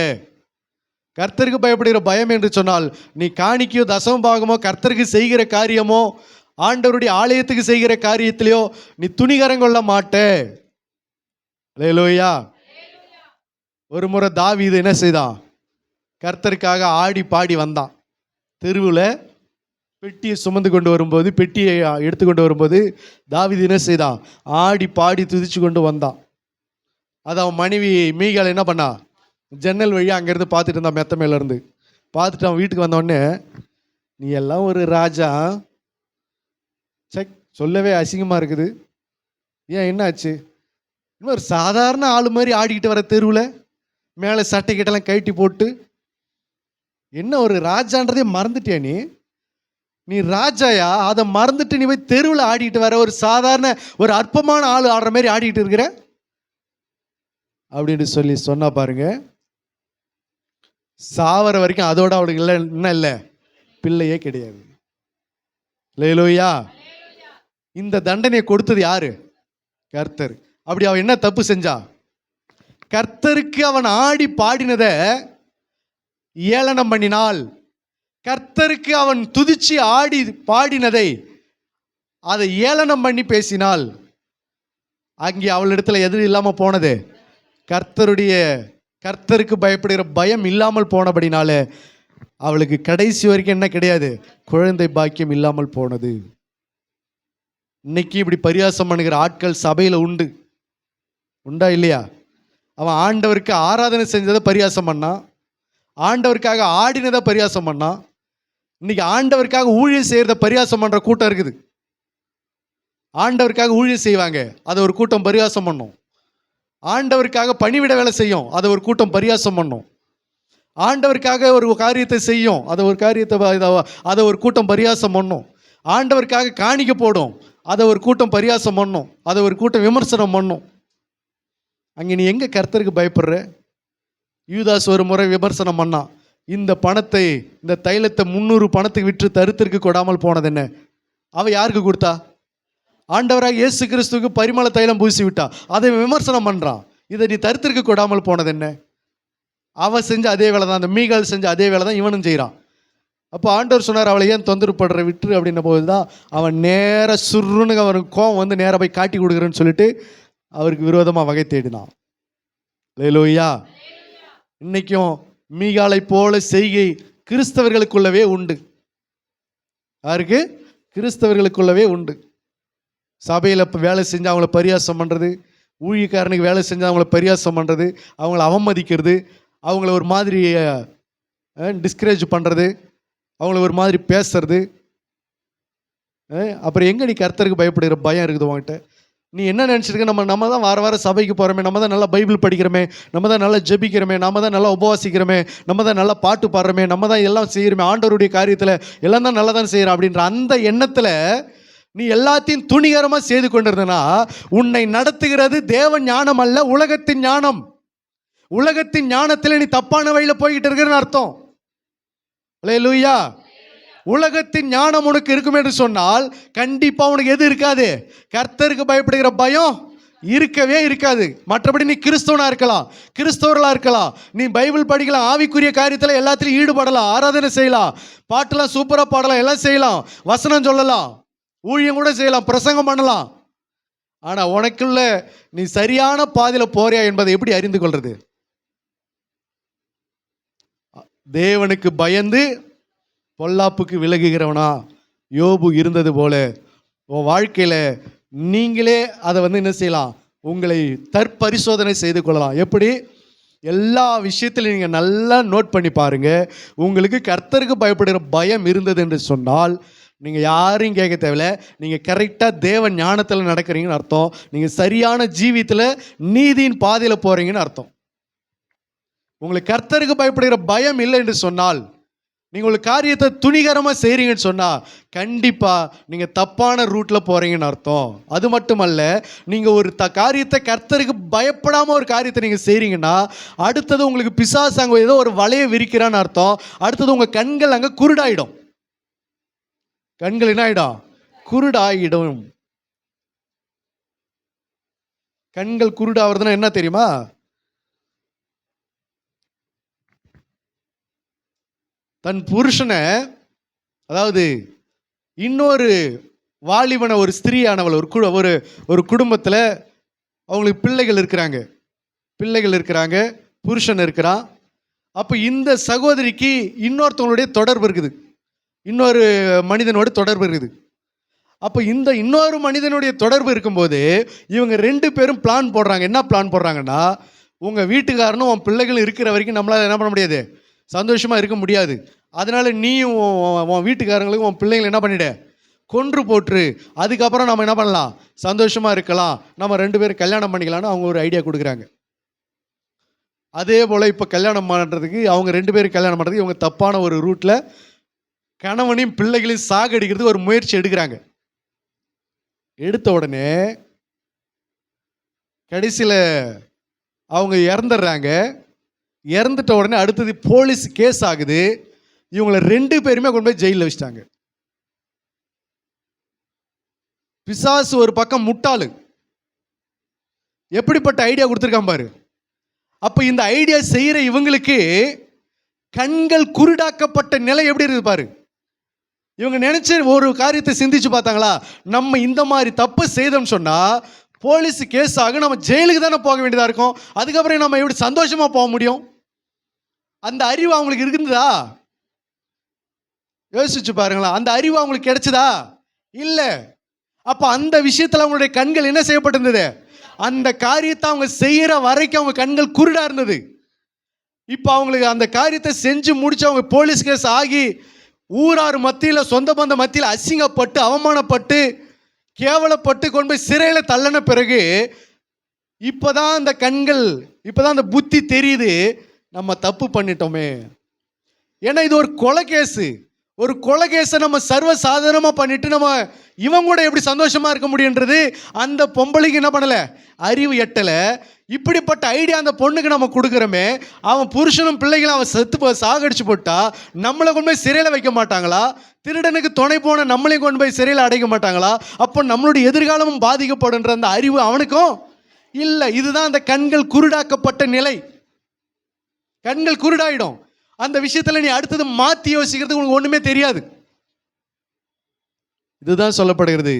கர்த்தருக்கு பயப்படுகிற பயம் என்று சொன்னால் நீ காணிக்கையோ தசம பாகமோ கர்த்தருக்கு செய்கிற காரியமோ ஆண்டவருடைய ஆலயத்துக்கு செய்கிற காரியத்திலையோ நீ துணிகரங்கொள்ள மாட்டே. அல்லேலூயா. ஒரு முறை தாவீது என்ன செய்தான், கர்த்தருக்காக ஆடி பாடி வந்தான். தெருவில் பெட்டியை சுமந்து கொண்டு வரும்போது, பெட்டியை எடுத்துக்கொண்டு வரும்போது தாவீது என்ன செய்தான், ஆடி பாடி துதிச்சு கொண்டு வந்தான். அது அவன் மனைவி மீகால் என்ன பண்ணா, ஜன்னல் வழியாக அங்கேருந்து பார்த்துட்டு இருந்தான், மெத்த மேலேருந்து பார்த்துட்டு அவன் வீட்டுக்கு வந்தோடனே, நீ எல்லாம் ஒரு ராஜா, செக் சொல்லவே அசிங்கமாக இருக்குது, ஏன் என்ன ஆச்சு, இன்னும் ஒரு சாதாரண ஆள் மாதிரி ஆடிக்கிட்டு வர தெருவில் மேலே சட்டை கிட்டெல்லாம் கழட்டி போட்டு, என்ன ஒரு ராஜான்றதே மறந்துட்டியா நீ ராஜாயா, அதை மறந்துட்டு நீ போய் தெருவில் ஆடிக்கிட்டு வர ஒரு சாதாரண ஒரு அற்பமான ஆள் ஆடுற மாதிரி ஆடிக்கிட்டு இருக்கிற அப்படின்னு சொல்லி சொன்னா பாருங்க. சாவர வரைக்கும் அதோட அவளுக்கு இல்லை, என்ன இல்லை, பிள்ளையே கிடையாது. அல்லேலூயா. இந்த தண்டனையை கொடுத்தது யாரு? கர்த்தர். அப்படி அவன் என்ன தப்பு செஞ்சா? கர்த்தருக்கு அவன் ஆடி பாடினதை ஏளனம் பண்ணினாள். கர்த்தருக்கு அவன் துதிச்சு ஆடி பாடினதை அதை ஏளனம் பண்ணி பேசினாள். அங்கே அவளிடத்துல எது இல்லாம போனது? கர்த்தருக்கு பயப்படுகிற பயம் இல்லாமல் போனபடினால அவளுக்கு கடைசி வரைக்கும் என்ன கிடையாது? குழந்தை பாக்கியம் இல்லாமல் போனது. இன்னைக்கு இப்படி பரியாசம் பண்ணுகிற ஆட்கள் சபையில உண்டா இல்லையா? அவன் ஆண்டவருக்கு ஆராதனை செஞ்சதை பரியாசம் பண்ணான், ஆண்டவருக்காக ஆடினதை பரியாசம் பண்ணான். இன்னைக்கு ஆண்டவருக்காக ஊழியம் செய்யறத பரியாசம் பண்ற கூட்டம் இருக்குது. ஆண்டவருக்காக ஊழியம் செய்வாங்க, அதை ஒரு கூட்டம் பரியாசம் பண்ணும். ஆண்டவருக்காக பணிவிட வேலை செய்யும், அதை ஒரு கூட்டம் பரியாசம் பண்ணும். ஆண்டவருக்காக ஒரு காரியத்தை செய்யும், அதை ஒரு கூட்டம் பரியாசம் பண்ணும். ஆண்டவருக்காக காணிக்க போடும், அதை ஒரு கூட்டம் பரியாசம் பண்ணும், அதை ஒரு கூட்டம் விமர்சனம் பண்ணும். அங்கே நீ எங்கே கர்த்தருக்கு பயப்படுற? யூதாஸ் ஒரு முறை விமர்சனம் பண்ணான், இந்த பணத்தை, இந்த தைலத்தை 300 பணத்துக்கு விற்று தருத்திற்கு கொடாமல் போனது என்ன? அவ யாருக்கு கொடுத்தா? ஆண்டவராக இயேசு கிறிஸ்துவுக்கு பரிமள தைலம் பூசி விட்டா. அதை விமர்சனம் பண்ணுறான், இதை நீ தருத்திற்கு கொடாமல் போனது என்ன? அவ செஞ்ச அதே வேலை தான், அந்த மீகால் செஞ்ச அதே வேலை தான் இவனும் செய்கிறான். அப்போ ஆண்டவர் சொன்னார், அவளை ஏன் தொந்தரப்படுற, விட்டுரு அப்படின்ன போது தான் அவன் நேர சுருன்னு அவனுக்கு கோவம் வந்து நேராக போய் காட்டி கொடுக்குறேன்னு சொல்லிட்டு அவருக்கு விரோதமாக வகை தேடினான். அல்லேலூயா. இன்னைக்கும் மீகாலை போல செய்கை கிறிஸ்தவர்களுக்குள்ளவே உண்டு. யாருக்கு? கிறிஸ்தவர்களுக்குள்ளவே உண்டு. சபையில் வேலை செஞ்சு அவங்கள பரியாசம் பண்ணுறது, ஊழியக்காரனுக்கு வேலை செஞ்சு அவங்கள பரியாசம் பண்ணுறது, அவங்கள அவமதிக்கிறது, அவங்கள ஒரு மாதிரி டிஸ்கரேஜ் பண்ணுறது, அவங்கள ஒரு மாதிரி பேசுறது. அப்புறம் எங்கே நீ கர்த்தருக்கு பயப்படுகிற பயம் இருக்குது உங்ககிட்ட? நீ என்ன நினச்சிருக்க? நம்ம தான் வார வாரம் சபைக்கு போகிறோமே, நம்ம தான் நல்லா பைபிள் படிக்கிறோமே, நம்ம தான் நல்லா ஜெபிக்கிறோமே, நம்ம தான் நல்லா உபவாசிக்கிறோமே, நம்ம தான் நல்லா பாட்டு பாடுறோமே, நம்ம தான் எல்லாம் செய்கிறோமே, ஆண்டவருடைய காரியத்தில் எல்லாம் தான் நல்லா தான் செய்கிறோம் அப்படின்ற அந்த எண்ணத்தில் நீ எல்லாத்தையும் துணிகரமாக செய்து கொண்டிருந்தனா உன்னை நடத்துகிறது தேவ ஞானம் அல்ல, உலகத்தின் ஞானம். உலகத்தின் ஞானத்தில் நீ தப்பான வழியில் போய்கிட்டு இருக்கிறன்னு அர்த்தம். அல்லேலூயா. உலகத்தின் ஞானம் உனக்கு இருக்கும் என்று சொன்னால் கண்டிப்பாக உனக்கு எது இருக்காது? கர்த்தருக்கு பயப்படுகிற பயம் இருக்கவே இருக்காது. மற்றபடி நீ கிறிஸ்தவனாக இருக்கலாம், கிறிஸ்தவர்களாக இருக்கலாம், நீ பைபிள் படிக்கலாம், ஆவிக்குரிய காரியத்தில் எல்லாத்திலையும் ஈடுபடலாம், ஆராதனை செய்யலாம், பாட்டெல்லாம் சூப்பராக பாடலாம், எல்லாம் செய்யலாம், வசனம் சொல்லலாம், ஊழியம் கூட செய்யலாம், பிரசங்கம் பண்ணலாம். ஆனால் உனக்குள்ள நீ சரியான பாதையில் போறியா என்பதை எப்படி அறிந்து கொள்றது? தேவனுக்கு பயந்து பொல்லாப்புக்கு விலகுகிறவனா யோபு இருந்தது போல உன் வாழ்க்கையில் நீங்களே அதை என்ன செய்யலாம்? உங்களை தற்பரிசோதனை செய்து கொள்ளலாம். எப்படி? எல்லா விஷயத்திலும் நீங்கள் நல்லா நோட் பண்ணி பாருங்க. உங்களுக்கு கர்த்தருக்கு பயப்படுகிற பயம் இருந்தது என்று சொன்னால் நீங்கள் யாரையும் கேட்க தேவையில்லை, நீங்கள் கரெக்டாக தேவ ஞானத்தில் நடக்கிறீங்கன்னு அர்த்தம். நீங்கள் சரியான ஜீவியத்தில் நீதியின் பாதையில் போகிறீங்கன்னு அர்த்தம். உங்களுக்கு கர்த்தருக்கு பயப்படுகிற பயம் இல்லை என்று சொன்னால், நீங்கள் ஒரு காரியத்தை துணிகரமாக செய்கிறீங்கன்னு சொன்னால் கண்டிப்பாக நீங்கள் தப்பான ரூட்டில் போகிறீங்கன்னு அர்த்தம். அது மட்டுமல்ல, நீங்கள் ஒரு காரியத்தை கர்த்தருக்கு பயப்படாமல் ஒரு காரியத்தை நீங்கள் செய்கிறீங்கன்னா அடுத்தது உங்களுக்கு பிசாசு அங்கே ஏதோ ஒரு வலையை விரிக்கிறான்னு அர்த்தம். அடுத்தது உங்கள் கண்கள் அங்கே குருடாயிடும். கண்கள் என்ன ஆகிடும்? குருடாயிடும். கண்கள் குருடாகிறதுனா என்ன தெரியுமா? தன் புருஷனை, அதாவது இன்னொரு வாலிபனை, ஒரு ஸ்திரீயானவள், ஒரு குடும்பத்தில் அவங்களுக்கு பிள்ளைகள் இருக்கிறாங்க, புருஷன் இருக்கிறான். அப்போ இந்த சகோதரிக்கு இன்னொருத்தவங்களுடைய தொடர்பு இருக்குது, இன்னொரு மனிதனோட தொடர்பு இருக்குது. அப்போ இந்த இன்னொரு மனிதனுடைய தொடர்பு இருக்கும்போது இவங்க 2 பேரும் பிளான் போடுறாங்க. என்ன பிளான் போடுறாங்கன்னா, உங்கள் வீட்டுக்காரனும் உன் பிள்ளைகளும் இருக்கிற வரைக்கும் நம்மளால் என்ன பண்ண முடியாது? சந்தோஷமாக இருக்க முடியாது. அதனால் நீயும் உன் வீட்டுக்காரங்களுக்கும் உன் பிள்ளைங்களை என்ன பண்ணிவிட? கொன்று போட்டுரு. அதுக்கப்புறம் நம்ம என்ன பண்ணலாம்? சந்தோஷமாக இருக்கலாம், நம்ம 2 பேரும் கல்யாணம் பண்ணிக்கலாம்னு அவங்க ஒரு ஐடியா கொடுக்குறாங்க. அதே போல் இப்போ கல்யாணம் பண்ணுறதுக்கு, அவங்க 2 பேரும் கல்யாணம் பண்ணுறதுக்கு இவங்க தப்பான ஒரு ரூட்டில் கணவனையும் பிள்ளைகளையும் சாகடிக்கிறதுக்கு ஒரு முயற்சி எடுக்கிறாங்க. எடுத்த உடனே கடைசியில் அவங்க இறந்துடுறாங்க. இறந்துட்ட உடனே அடுத்தது போலீஸ் கேஸ் ஆகுது. இவங்களை 2 பேருமே கொண்டு போய் ஜெயிலில் வச்சிட்டாங்க. பிசாசு ஒரு பக்கம் முட்டாளு, எப்படிப்பட்ட ஐடியா கொடுத்துருக்கான் பாரு. அப்போ இந்த ஐடியா செய்கிற இவங்களுக்கு கண்கள் குருடாக்கப்பட்ட நிலை எப்படி இருக்குது பாரு. இவங்க நினைச்ச ஒரு காரியத்தை சிந்திச்சு பார்த்தாங்களா, நம்ம இந்த மாதிரி தப்பு செய்தோம்னு சொன்னால் போலீஸ் கேஸ் ஆகும், நம்ம ஜெயிலுக்கு தானே போக வேண்டியதாக இருக்கும். அதுக்கப்புறம் நம்ம எப்படி சந்தோஷமாக போக முடியும்? அந்த அறிவு அவங்களுக்கு இருக்குதா? யோசிச்சு பாருங்களா, அந்த அறிவு அவங்களுக்கு கிடைச்சதா? இல்லை. அப்போ அந்த விஷயத்தில் அவங்களுடைய கண்கள் என்ன செய்யப்பட்டிருந்தது? அந்த காரியத்தை அவங்க செய்கிற வரைக்கும் அவங்க கண்கள் குருடா இருந்தது. இப்போ அவங்களுக்கு அந்த காரியத்தை செஞ்சு முடிச்சு அவங்க போலீஸ் கேஸ் ஆகி ஊரார் மத்தியில், சொந்த பந்த மத்தியில் அசிங்கப்பட்டு, அவமானப்பட்டு, கேவலப்பட்டு கொண்டு போய் சிறையில் தள்ளன பிறகு இப்போதான் அந்த கண்கள், இப்போதான் அந்த புத்தி தெரியுது, நம்ம தப்பு பண்ணிட்டோமே. ஏன்னா இது ஒரு கொலை கேஸு. ஒரு கொலை கேஸை நம்ம சர்வ சாதாரணமாக பண்ணிட்டு நம்ம இவங்க கூட எப்படி சந்தோஷமாக இருக்க முடியுன்றது அந்த பொம்பளைக்கு என்ன பண்ணலை, அறிவு எட்டலை. இப்படிப்பட்ட ஐடியா அந்த பொண்ணுக்கு நம்ம கொடுக்குறோமே, அவன் புருஷனும் பிள்ளைகளும் அவன் செத்து சாகடிச்சு போட்டா நம்மளை கொண்டு போய் சிறையில் வைக்க மாட்டாங்களா? திருடனுக்கு துணை போன நம்மளையும் கொண்டு போய் சிறையில் அடைக்க மாட்டாங்களா? அப்போ நம்மளுடைய எதிர்காலமும் பாதிக்கப்படுன்ற அந்த அறிவு அவனுக்கும் இல்லை. இதுதான் அந்த கண்கள் குருடாக்கப்பட்ட நிலை. கண்கள் குருடாயிடும். அந்த விஷயத்தில் நீ அடுத்தது மாற்றி யோசிக்கிறதுக்கு உனக்கு ஒன்றுமே தெரியாது. இதுதான் சொல்லப்படுகிறது.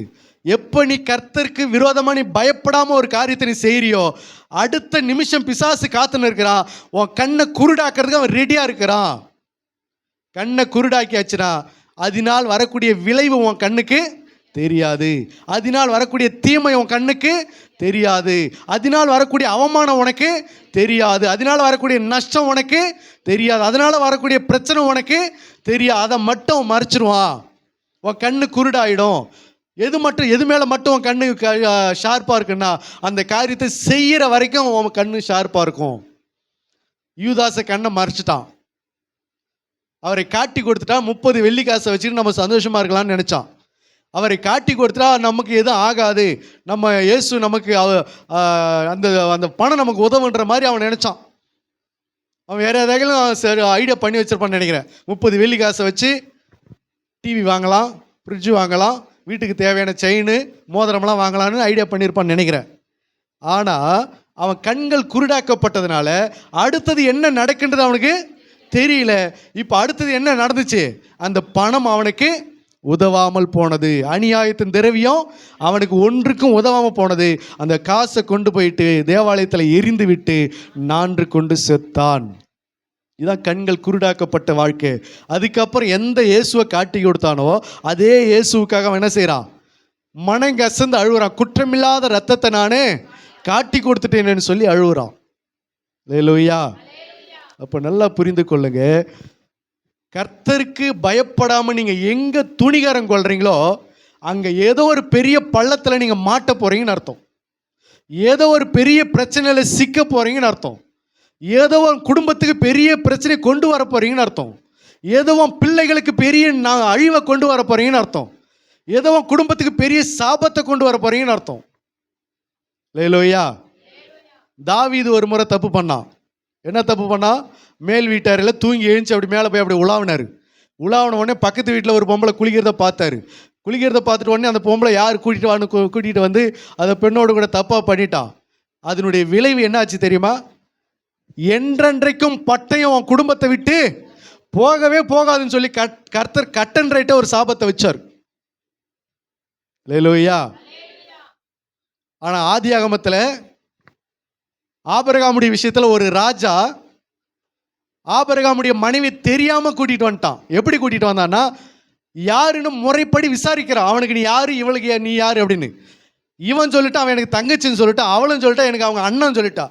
எப்போ நீ கர்த்தருக்கு விரோதமாக நீ பயப்படாமல் ஒரு காரியத்தை நீ செய்கிறியோ, அடுத்த நிமிஷம் பிசாசு காத்துன்னு இருக்கிறான். உன் கண்ணை குருடாக்கிறதுக்கு அவன் ரெடியாக இருக்கிறான். கண்ணை குருடாக்கியாச்சுனா அதனால் வரக்கூடிய விளைவு உன் கண்ணுக்கு தெரியாது. அதனால் வரக்கூடிய தீமை உன் கண்ணுக்கு தெரியாது. அதனால் வரக்கூடிய அவமானம் உனக்கு தெரியாது. அதனால் வரக்கூடிய நஷ்டம் உனக்கு தெரியாது. அதனால் வரக்கூடிய பிரச்சனை உனக்கு தெரியாது. அதை மட்டும் மறைச்சிருவான். உன் கண்ணு குருடாயிடும். எது மேலே மட்டும் உன் கண்ணு ஷார்ப்பாக இருக்குன்னா அந்த காரியத்தை செய்கிற வரைக்கும் உன் கண்ணு ஷார்ப்பாக இருக்கும். யூதாசை கண்ணை மறைச்சிட்டான். அவரை காட்டி கொடுத்துட்டா 30 வெள்ளிக்காசை வச்சுட்டு நம்ம சந்தோஷமாக இருக்கலாம்னு நினச்சான். அவரை காட்டி கொடுத்துட்டா நமக்கு எதுவும் ஆகாது, நம்ம இயேசு நமக்கு அந்த அந்த பணம் நமக்கு உதவுன்ற மாதிரி அவன் நினச்சான். அவன் வேறு ஏதாவது சரி ஐடியா பண்ணி வச்சிருப்பான்னு நினைக்கிறேன். 30 வெள்ளிக்காசை வச்சு டிவி வாங்கலாம், ஃப்ரிட்ஜு வாங்கலாம், வீட்டுக்கு தேவையான செயின் மோதிரம்லாம் வாங்கலான்னு ஐடியா பண்ணியிருப்பான்னு நினைக்கிறேன். ஆனால் அவன் கண்கள் குருடாக்கப்பட்டதுனால அடுத்தது என்ன நடக்குன்றது அவனுக்கு தெரியல. இப்போ அடுத்தது என்ன நடந்துச்சு? அந்த பணம் அவனுக்கு உதவாமல் போனது. அநியாயத்தின் திரவியம் அவனுக்கு ஒன்றுக்கும் உதவாமல் போனது. அந்த காசை கொண்டு போயிட்டு தேவாலயத்தில் எரிந்து விட்டு நான்று கொண்டு செத்தான். இதுதான் கண்கள் குருடாக்கப்பட்ட வாழ்க்கை. அதுக்கப்புறம் எந்த இயேசுவை காட்டி கொடுத்தானோ அதே இயேசுவுக்காக அவன் என்ன செய்கிறான்? மனங்கசந்து அழுகுறான். குற்றமில்லாத ரத்தத்தை நான் காட்டி கொடுத்துட்டேன்னு சொல்லி அழுகுறான். அல்லேலூயா. அப்போ நல்லா புரிந்து கொள்ளுங்க, கர்த்தருக்கு பயப்படாமல் நீங்கள் எங்கே துணிகரம் கொள்றீங்களோ அங்கே ஏதோ ஒரு பெரிய பள்ளத்தில் நீங்கள் மாட்ட போகிறீங்கன்னு அர்த்தம். ஏதோ ஒரு பெரிய பிரச்சனையில் சிக்க போகிறீங்கன்னு அர்த்தம். ஏதோ ஒரு குடும்பத்துக்கு பெரிய பிரச்சனை கொண்டு வர போகிறீங்கன்னு அர்த்தம். ஏதோ பிள்ளைகளுக்கு பெரிய அழிவை கொண்டு வர போகிறீங்கன்னு அர்த்தம். ஏதோ குடும்பத்துக்கு பெரிய சாபத்தை கொண்டு வர போகிறீங்கன்னு அர்த்தம். அல்லேலூயா. தாவீது ஒரு முறை தப்பு பண்ணான். என்ன தப்பு பண்ணா? மேல் வீட்டாரில் தூங்கி எழுந்துச்சு அப்படி மேலே போய் அப்படி உலாவினார். உலாவின உடனே பக்கத்து வீட்டில் ஒரு பொம்பளை குளிக்கிறத பார்த்தாரு. குளிக்கிறத பார்த்துட்டு உடனே அந்த பொம்பளை யார் கூட்டிகிட்டு வந்து அந்த பெண்ணோடு கூட தப்பாக பண்ணிட்டான். அதனுடைய விளைவு என்ன ஆச்சு தெரியுமா? என்றென்றைக்கும் பட்டயம் உன் குடும்பத்தை விட்டு போகவே போகாதுன்னு சொல்லி கர்த்தர் கட்டன் ரைட்ட ஒரு சாபத்தை வச்சார். அல்லேலூயா. ஆனால் ஆதியாகமத்தில் ஆபிரகாமுடைய விஷயத்தில் ஒரு ராஜா ஆபிரகாமுடைய மனைவி தெரியாமல் கூட்டிகிட்டு வந்துட்டான். எப்படி கூட்டிகிட்டு வந்தான்னா, யாருன்னு முறைப்படி விசாரிக்கிறான். அவனுக்கு நீ யார், இவளுக்கு நீ யார் அப்படின்னு. இவன் சொல்லிட்டான் அவன் எனக்கு தங்கச்சின்னு சொல்லிட்டான். அவளும் சொல்லிட்டா எனக்கு அவங்க அண்ணன் சொல்லிட்டா.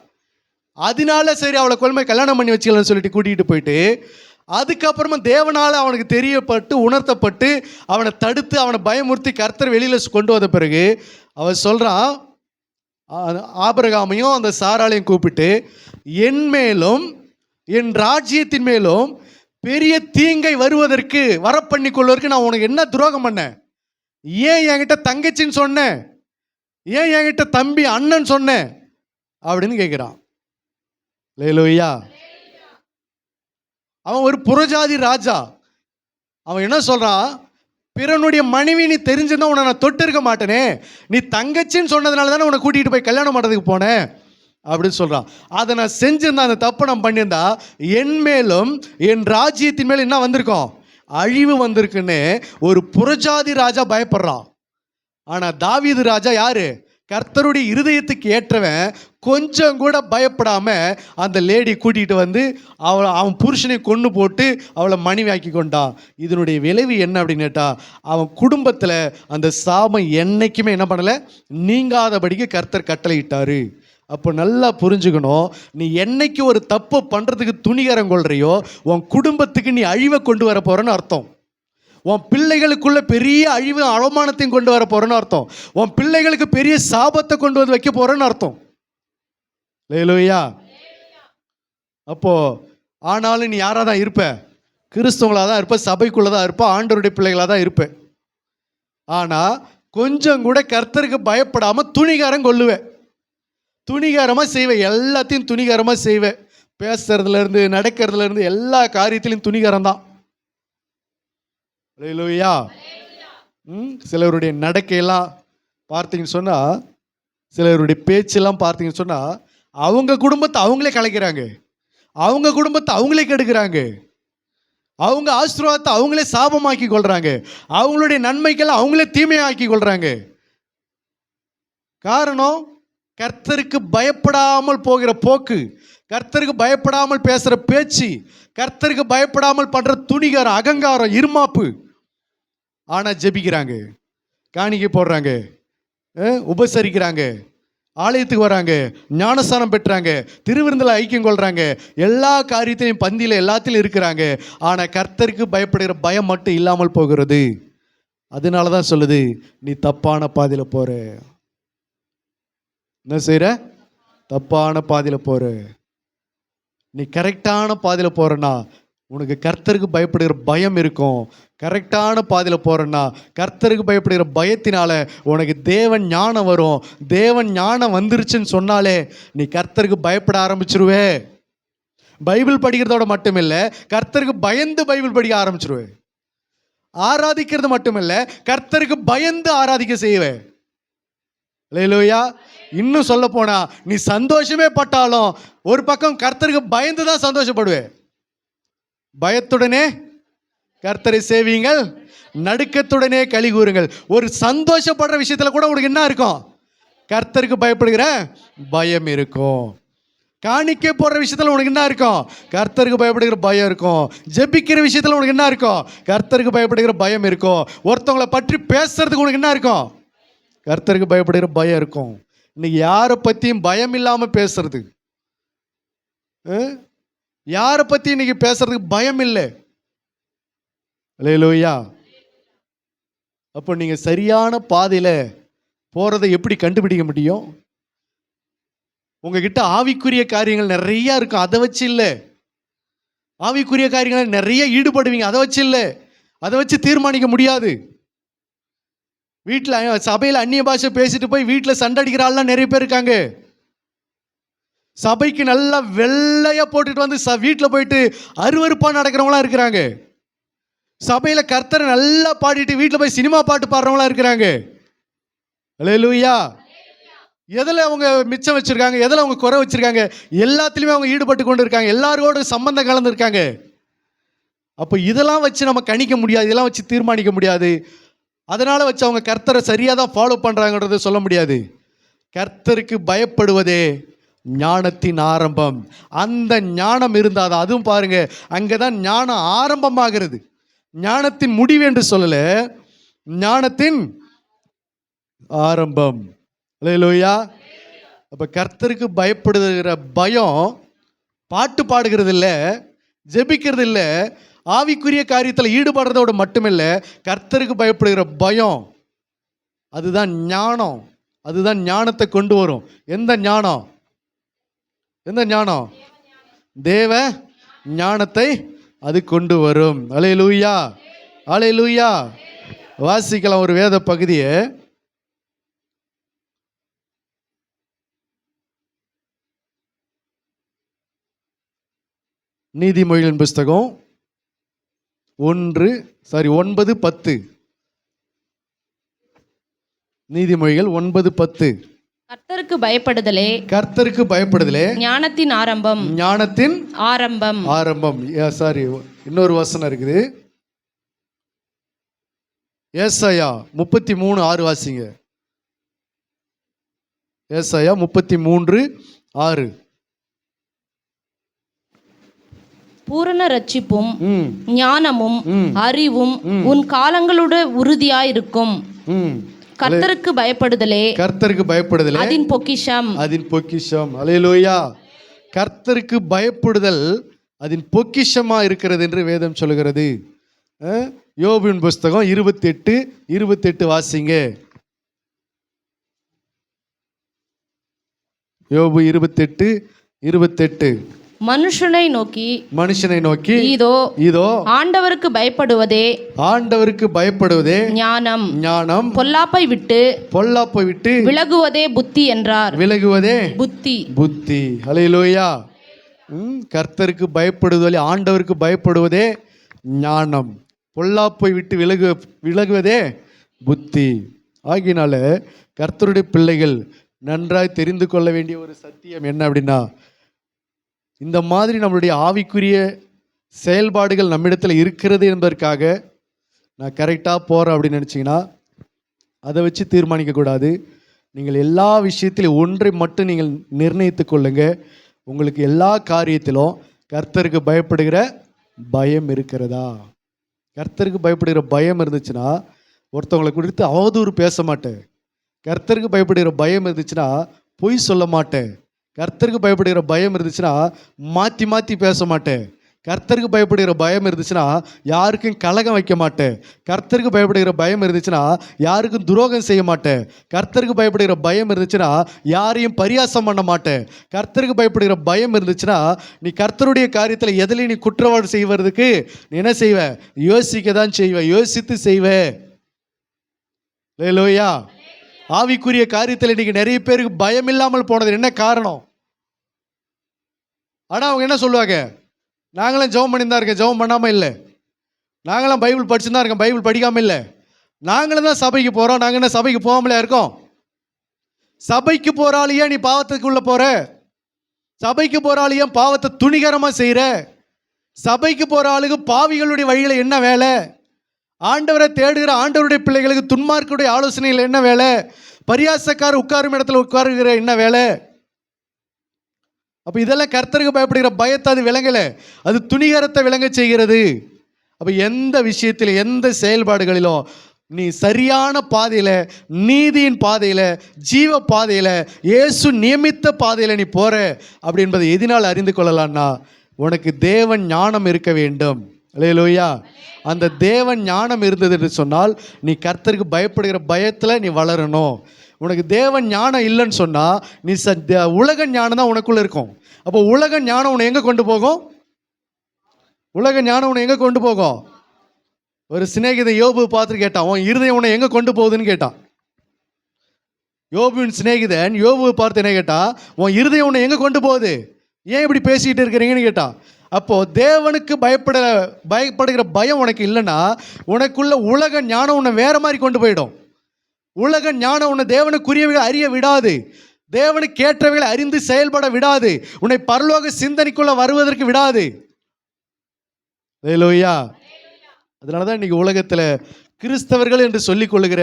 அதனால சரி அவளை கொள்மை கல்யாணம் பண்ணி வச்சுக்கலாம்னு சொல்லிட்டு கூட்டிகிட்டு போயிட்டு அதுக்கப்புறமா தேவனால் அவனுக்கு தெரியப்பட்டு உணர்த்தப்பட்டு அவனை தடுத்து அவனை பயமுறுத்தி கர்த்தர் வெளியில் கொண்டு வந்த பிறகு அவன் சொல்கிறான், ஆபிரகாமையும் அந்த சாராளையும் கூப்பிட்டு, என் மேலும் என் ராஜ்யத்தின் மேலும் பெரிய தீங்கை வருவதற்கு வரப்பண்ணி கொள்வதற்கு நான் உனக்கு என்ன துரோகம் பண்ணேன்? ஏன் என்கிட்ட தங்கச்சின்னு சொன்னேன்? ஏன் என்கிட்ட தம்பி அண்ணன் சொன்னேன் அப்படின்னு கேட்குறான். அல்லேலூயா. அவன் ஒரு புறஜாதி ராஜா. அவன் என்ன சொல்றான், பிறனுடைய மனைவி நீ தெரிஞ்சிருந்தா உன்னை நான் தொட்டு இருக்க மாட்டேனே, நீ தங்கச்சின்னு சொன்னதுனால தானே உன்னை கூட்டிகிட்டு போய் கல்யாணம் பண்ணுறதுக்கு போனேன் அப்படின்னு சொல்கிறான். அதை நான் செஞ்சிருந்தா, அந்த தப்பை நான் பண்ணியிருந்தா என் மேலும் என் ராஜ்யத்தின் மேலும் என்ன வந்திருக்கோம், அழிவு வந்திருக்குன்னு ஒரு புறஜாதி ராஜா பயப்படுறான். ஆனால் தாவீது ராஜா யாரு, கர்த்தருடைய இருதயத்துக்கு ஏற்றவன். கொஞ்சம் கூட பயப்படாம அந்த லேடி கூட்டிகிட்டு வந்து அவன் புருஷனை கொண்டு போட்டு அவளை மனைவி ஆக்கி கொண்டான். இதனுடைய விளைவு என்ன அப்படின்னு கேட்டா, அவன் குடும்பத்தில் அந்த சாபம் என்னைக்குமே என்ன பண்ணலை, நீங்காதபடிக்கு கர்த்தர் கட்டளையிட்டாரு. அப்போ நல்லா புரிஞ்சுக்கணும், நீ என்னைக்கு ஒரு தப்பு பண்ணுறதுக்கு துணிகரம் கொள்றியோ உன் குடும்பத்துக்கு நீ அழிவை கொண்டு வர போறன்னு அர்த்தம். உன் பிள்ளைகளுக்குள்ள பெரிய அழிவு அவமானத்தையும் கொண்டு வர போறன்னு அர்த்தம். உன் பிள்ளைகளுக்கு பெரிய சாபத்தை கொண்டு வந்து வைக்க போறன்னு அர்த்தம். அல்லேலூயா. அப்போ ஆனாலும் நீ யாராக தான் இருப்ப, கிறிஸ்தவங்களாக தான் இருப்ப, சபைக்குள்ளே தான் இருப்ப, ஆண்டவருடைய பிள்ளைகளாக தான் இருப்ப. ஆனால் கொஞ்சம் கூட கர்த்தருக்கு பயப்படாமல் துணிகாரம் கொள்ளுவேன், துணிகாரமாக செய்வேன், எல்லாத்தையும் துணிகாரமாக செய்வேன். பேசுறதுலேருந்து நடக்கிறதுலேருந்து எல்லா காரியத்திலையும் துணிகாரம் தான். அல்லேலூயா. சிலருடைய நடக்கையெல்லாம் பார்த்தீங்கன்னு சொன்னால், சிலருடைய பேச்செல்லாம் பார்த்தீங்கன்னு சொன்னால், அவங்க குடும்பத்தை அவங்களே கலைக்கிறாங்க, அவங்க குடும்பத்தை அவங்களே கெடுக்கிறாங்க, அவங்க ஆசீர்வாதத்தை அவங்களே சாபமாக்கி கொள்றாங்க, அவங்களுடைய நன்மைக்கெல்லாம் அவங்களே தீமையாக்கி கொள்றாங்க. காரணம், கர்த்தருக்கு பயப்படாமல் போகிற போக்கு, கர்த்தருக்கு பயப்படாமல் பேசுகிற பேச்சு, கர்த்தருக்கு பயப்படாமல் பண்ணுற துணிகாரம், அகங்காரம், இருமாப்பு. ஆனால் ஜெபிக்கிறாங்க, காணிக்கை போடுறாங்க, உபசரிக்கிறாங்க, ஆலயத்துக்கு வராங்க, ஞானஸ்தானம் பெற்றாங்க, திருவிருந்தில் ஐக்கியம் கொள்கிறாங்க, எல்லா காரியத்திலையும் பந்தியில் எல்லாத்திலையும் இருக்கிறாங்க. ஆனால் கர்த்தருக்கு பயப்படுகிற பயம் மட்டும் இல்லாமல் போகிறது. அதனால தான் சொல்லுது, நீ தப்பான பாதையில் போகிற. என்ன செய்கிற, தப்பான பாதையில் போகிற. நீ கரெக்டான பாதையில் போகிறன்னா உனக்கு கர்த்தருக்கு பயப்படுகிற பயம் இருக்கும். கரெக்டான பாதையில் போகிறன்னா கர்த்தருக்கு பயப்படுகிற பயத்தினால உனக்கு தேவன் ஞானம் வரும். தேவன் ஞானம் வந்துருச்சுன்னு சொன்னாலே நீ கர்த்தருக்கு பயப்பட ஆரம்பிச்சிருவே. பைபிள் படிக்கிறதோட மட்டும் இல்லை, கர்த்தருக்கு பயந்து பைபிள் படிக்க ஆரம்பிச்சிருவே. ஆராதிக்கிறது மட்டும் இல்லை, கர்த்தருக்கு பயந்து ஆராதிக்க செய்வே. அல்லேலூயா. இன்னும் சொல்ல போனா, நீ சந்தோஷமே பட்டாலும் ஒரு பக்கம் கர்த்தருக்கு பயந்து தான் சந்தோஷப்படுவே. பயத்துடனே கர்த்தரை சேவியுங்கள், நடுக்கத்துடனே களி கூறுங்கள். ஒரு சந்தோஷப்படுற விஷயத்துல கூட உனக்கு என்ன இருக்கும், கர்த்தருக்கு பயப்படுகிற பயம் இருக்கும். காணிக்கை போடுற விஷயத்துல உனக்கு என்ன இருக்கும், கர்த்தருக்கு பயப்படுகிற பயம் இருக்கும். ஜெபிக்கிற விஷயத்துல உனக்கு என்ன இருக்கும், கர்த்தருக்கு பயப்படுகிற பயம் இருக்கும். ஒருத்தவங்களை பற்றி பேசுறதுக்கு உனக்கு என்ன இருக்கும், கர்த்தருக்கு பயப்படுகிற பயம் இருக்கும். இன்னைக்கு யாரை பற்றியும் பயம் இல்லாமல் பேசுறது, யாரை பற்றி இன்னைக்கு பேசுறதுக்கு பயம் இல்லை. அல்லேலூயா. அப்போ நீங்கள் சரியான பாதையில் போகிறதை எப்படி கண்டுபிடிக்க முடியும்? உங்ககிட்ட ஆவிக்குரிய காரியங்கள் நிறையா இருக்கும், அதை வச்சு இல்லை. ஆவிக்குரிய காரியங்கள் நிறைய ஈடுபடுவீங்க, அதை வச்சு இல்லை. அதை வச்சு தீர்மானிக்க முடியாது. வீட்டில் சபையில் அந்நிய பாஷை பேசிட்டு போய் வீட்டில் சண்டை அடிக்கிற ஆள்லாம் நிறைய பேர் இருக்காங்க. சபைக்கு நல்லா வெள்ளையாக போட்டுட்டு வந்து வீட்டில் போயிட்டு அருவருப்பாக நடக்கிறவங்களாம் இருக்கிறாங்க. சபையில் கர்த்தரை நல்லா பாடிட்டு வீட்டில் போய் சினிமா பாட்டு பாடுறவங்களாம் இருக்கிறாங்க. அல்லேலூயா. எதில் அவங்க மிச்சம் வச்சுருக்காங்க, எதில் அவங்க குறை வச்சுருக்காங்க, எல்லாத்துலேயுமே அவங்க ஈடுபட்டு கொண்டு இருக்காங்க, எல்லாரோட சம்பந்தம் கலந்துருக்காங்க. அப்போ இதெல்லாம் வச்சு நம்ம கணிக்க முடியாது, இதெல்லாம் வச்சு தீர்மானிக்க முடியாது. அதனால் வச்சு அவங்க கர்த்தரை சரியாக தான் ஃபாலோ பண்ணுறாங்கன்றதை சொல்ல முடியாது. கர்த்தருக்கு பயப்படுவதே ஞானத்தின் ஆரம்பம். அந்த ஞானம் இருந்தால் தான், அதுவும் பாருங்க, அங்கே தான் ஞானம் ஆரம்பமாகிறது. ஞானத்தின் முடிவு என்று சொல்லலை, ஞானத்தின் ஆரம்பம். அல்லேலூயா. அப்போ கர்த்தருக்கு பயப்படுகிற பயம் பாட்டு பாடுகிறது இல்லை, ஜெபிக்கிறது இல்லை, ஆவிக்குரிய காரியத்தில் ஈடுபடுறதோடு மட்டுமில்லை, கர்த்தருக்கு பயப்படுகிற பயம், அதுதான் ஞானம். அதுதான் ஞானத்தை கொண்டு வரும். எந்த ஞானம், எந்த ஞானம், தேவ ஞானத்தை அது கொண்டு வரும். அல்லேலூயா, அல்லேலூயா. வாசிக்கலாம் ஒரு வேத பகுதியை. நீதிமொழிகளின் புஸ்தகம் 9:10. நீதிமொழிகள் 9:10. கர்த்தருக்கு பயப்படுதலே கர்த்தருக்கு பயப்படுதலே ஞானத்தின் ஆரம்பம். ஞானத்தின் ஆரம்பம். ஆரம்பம். இன்னொரு வசனம் இருக்குது. ஏசாயா 33:6 வாசிங்க. ஏசாயா 33:6. பூரண ரட்சிப்பும் ஞானமும் அறிவும் உன் காலங்களோட உறுதியாயிருக்கும். கர்த்தருக்கு பயப்படுதலே கர்த்தருக்கு பயப்படுதலே அதின் பொக்கிஷம். அதின் பொக்கிஷம். அல்லேலூயா. கர்த்தருக்கு பயப்படுதல் அதின் பொக்கிஷமா இருக்கிறது என்று வேதம் சொல்கிறது. யோபுவின் புஸ்தகம் 28:28 வாசிங்க. யோபு 28:28. மனுஷனை நோக்கி இதோ ஆண்டவருக்கு பயப்படுவதே ஞானம் பொல்லாப்பை விட்டு விலகுவதே புத்தி என்றார். விலகுவதே புத்தி. ஹல்லேலூயா. கர்த்தருக்கு பயப்படுவதே, ஆண்டவருக்கு பயப்படுவதே ஞானம், பொல்லாப்பை விட்டு விலகுவதே புத்தி. ஆகினால கர்த்தருடைய பிள்ளைகள் நன்றாய் தெரிந்து கொள்ள வேண்டிய ஒரு சத்தியம் என்ன அப்படின்னா, இந்த மாதிரி நம்மளுடைய ஆவிக்குரிய செயல்பாடுகள் நம்மிடத்தில் இருக்கிறது என்பதற்காக நான் கரெக்டாக போகிறேன் அப்படின்னு நினச்சிங்கன்னா அதை வச்சு தீர்மானிக்கக்கூடாது. நீங்கள் எல்லா விஷயத்திலும் ஒன்றை மட்டும் நீங்கள் நிர்ணயித்து கொள்ளுங்க. உங்களுக்கு எல்லா காரியத்திலும் கர்த்தருக்கு பயப்படுகிற பயம் இருக்கிறதா? கர்த்தருக்கு பயப்படுகிற பயம் இருந்துச்சுன்னா ஒருத்தவங்களை குறித்து அவதூறு பேச மாட்டேன். கர்த்தருக்கு பயப்படுகிற பயம் இருந்துச்சுன்னா பொய் சொல்ல மாட்டேன். கர்த்தருக்கு பயப்படுகிற பயம் இருந்துச்சுன்னா மாற்றி பேச மாட்டேன். கர்த்தருக்கு பயப்படுகிற பயம் இருந்துச்சுன்னா யாருக்கும் கலகம் வைக்க மாட்டேன். கர்த்தருக்கு பயப்படுகிற பயம் இருந்துச்சுன்னா யாருக்கும் துரோகம் செய்ய மாட்டேன். கர்த்தருக்கு பயப்படுகிற பயம் இருந்துச்சுன்னா யாரையும் பரியாசம் பண்ண மாட்டேன். கர்த்தருக்கு பயப்படுகிற பயம் இருந்துச்சுன்னா நீ கர்த்தருடைய காரியத்தில் எதிலையும் நீ குற்றவாளி செய்வதற்கு நீ என்ன செய்வ? யோசிக்க தான் செய்வ, யோசித்து செய்வ. அல்லேலூயா. ஆவிக்குரிய காரியத்தில் இன்னைக்கு நிறைய பேருக்கு பயம் இல்லாமல் போனது என்ன காரணம்? ஆனால் அவங்க என்ன சொல்லுவாங்க? நாங்களும் ஜெபம் பண்ணியிருந்தா இருக்கேன், ஜெபம் பண்ணாமல் இல்லை. நாங்களும் பைபிள் படிச்சுருந்தா இருக்கேன், பைபிள் படிக்காமல் இல்லை. நாங்களும் தான் சபைக்கு போகிறோம், நாங்கள் என்ன சபைக்கு போகாமலே இருக்கோம்? சபைக்கு போகிறாலேயே நீ பாவத்துக்குள்ளே போகிற? சபைக்கு போகிறாலேயே பாவத்தை துணிகரமாக செய்கிற? சபைக்கு போகிற ஆளுக்கு பாவிகளுடைய வழியில் என்ன வேலை? ஆண்டவரை தேடுகிற ஆண்டவருடைய பிள்ளைகளுக்கு துன்மார்க்குடைய ஆலோசனைகள் என்ன வேலை? பரியாசக்காரர் உட்காரும் இடத்துல உட்காருகிற என்ன வேலை? அப்போ இதெல்லாம் கர்த்தருக்கு பயப்படுகிற பயத்தை அது விளங்கலை, அது துணிகரத்தை விளங்க செய்கிறது. அப்போ எந்த விஷயத்தில் எந்த செயல்பாடுகளிலும் நீ சரியான பாதையில், நீதியின் பாதையில், ஜீவ பாதையில், இயேசு நியமித்த பாதையில் நீ போகிற அப்படி என்பதை எதனால் அறிந்து கொள்ளலான்னா உனக்கு தேவன் ஞானம் இருக்க வேண்டும். அல்லேலூயா. அந்த தேவன் ஞானம் இருந்தது என்று சொன்னால் நீ கர்த்தருக்கு பயப்படுகிற பயத்தில் நீ வளரணும். உனக்கு தேவன் ஞானம் இல்லைன்னு சொன்னால் நீ உலக ஞானம் தான் உனக்குள்ளே இருக்கும். அப்போ உலக ஞானம் உன்னை எங்கே கொண்டு போகும்? உலக ஞானம் உன்னை எங்கே கொண்டு போகும்? ஒரு சிநேகிதன் யோபு பார்த்து கேட்டான், உன் இருதயம் உன்னை எங்கே கொண்டு போகுதுன்னு கேட்டான். யோபுவின் சிநேகிதன் யோபுவை பார்த்து என்ன கேட்டா? உன் இருதயம் உன்னை எங்கே கொண்டு போகுது? ஏன் இப்படி பேசிக்கிட்டு இருக்கிறீங்கன்னு கேட்டான். அப்போது தேவனுக்கு பயப்படுகிற பயம் உனக்கு இல்லைன்னா உனக்குள்ள உலக ஞானம் உன்னை வேற மாதிரி கொண்டு போயிடும். உலக ஞானம் உன்னை தேவனுக்குரியவைகளை அறிய விடாது, தேவனுக்கு ஏற்றவைகளை அறிந்து செயல்பட விடாது, உன்னை பரலோக சிந்தனைக்குள்ள வருவதற்கு விடாது. அல்லேலூயா. அதனால தான் இன்னைக்கு உலகத்தில் கிறிஸ்தவர்கள் என்று சொல்லிக் கொள்ளுகிற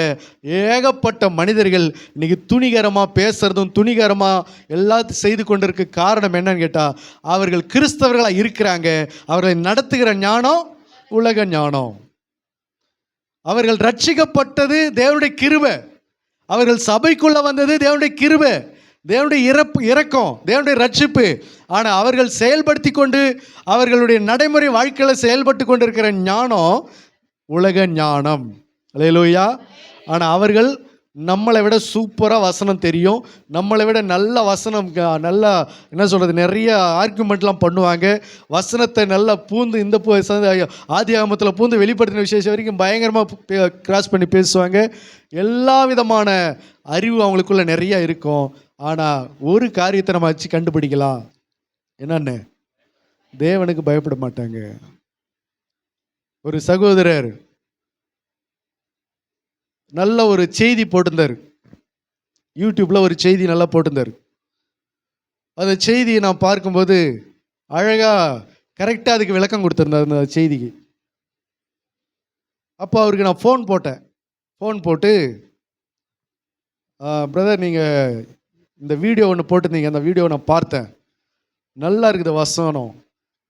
ஏகப்பட்ட மனிதர்கள் இன்னைக்கு துணிகரமாக பேசுறதும் துணிகரமாக எல்லாத்தையும் செய்து கொண்டிருக்க காரணம் என்னன்னு கேட்டால், அவர்கள் கிறிஸ்தவர்களாக இருக்கிறாங்க, அவர்களை நடத்துகிற ஞானம் உலக ஞானம். அவர்கள் ரட்சிக்கப்பட்டது தேவனுடைய கிருபை, அவர்கள் சபைக்குள்ளே வந்தது தேவனுடைய கிருபை, தேவனுடைய இரக்கம், தேவனுடைய ரட்சிப்பு. ஆனால் அவர்கள் செயல்படுத்தி கொண்டு அவர்களுடைய நடைமுறை வாழ்க்கையில் செயல்பட்டு கொண்டிருக்கிற ஞானம் உலக ஞானம். அல்லேலூயா. ஆனால் அவர்கள் நம்மளை விட சூப்பராக வசனம் தெரியும், நம்மளை விட நல்ல வசனம், நல்லா என்ன சொல்கிறது, நிறைய ஆர்குமெண்ட்லாம் பண்ணுவாங்க. வசனத்தை நல்லா பூந்து இந்த ஆதி ஆகமத்தில் பூந்து வெளிப்படுத்தின விசேஷம் வரைக்கும் பயங்கரமாக கிராஸ் பண்ணி பேசுவாங்க. எல்லா விதமான அறிவு அவங்களுக்குள்ள நிறையா இருக்கும். ஆனால் ஒரு காரியத்தை நம்ம வச்சு கண்டுபிடிக்கலாம். என்னென்ன? தேவனுக்கு பயப்பட மாட்டாங்க. ஒரு சகோதரர் நல்ல ஒரு செய்தி போட்டிருந்தார், யூடியூப்ல ஒரு செய்தி நல்லா போட்டிருந்தார். அந்த செய்தியை நான் பார்க்கும்போது அழகா கரெக்டாக அதுக்கு விளக்கம் கொடுத்துருந்தார் அந்த செய்திக்கு. அப்போ அவருக்கு நான் ஃபோன் போட்டு பிரதர் நீங்கள் இந்த வீடியோ ஒன்று போட்டிருந்தீங்க, அந்த வீடியோவை நான் பார்த்தேன், நல்லா இருக்குது வசனம்,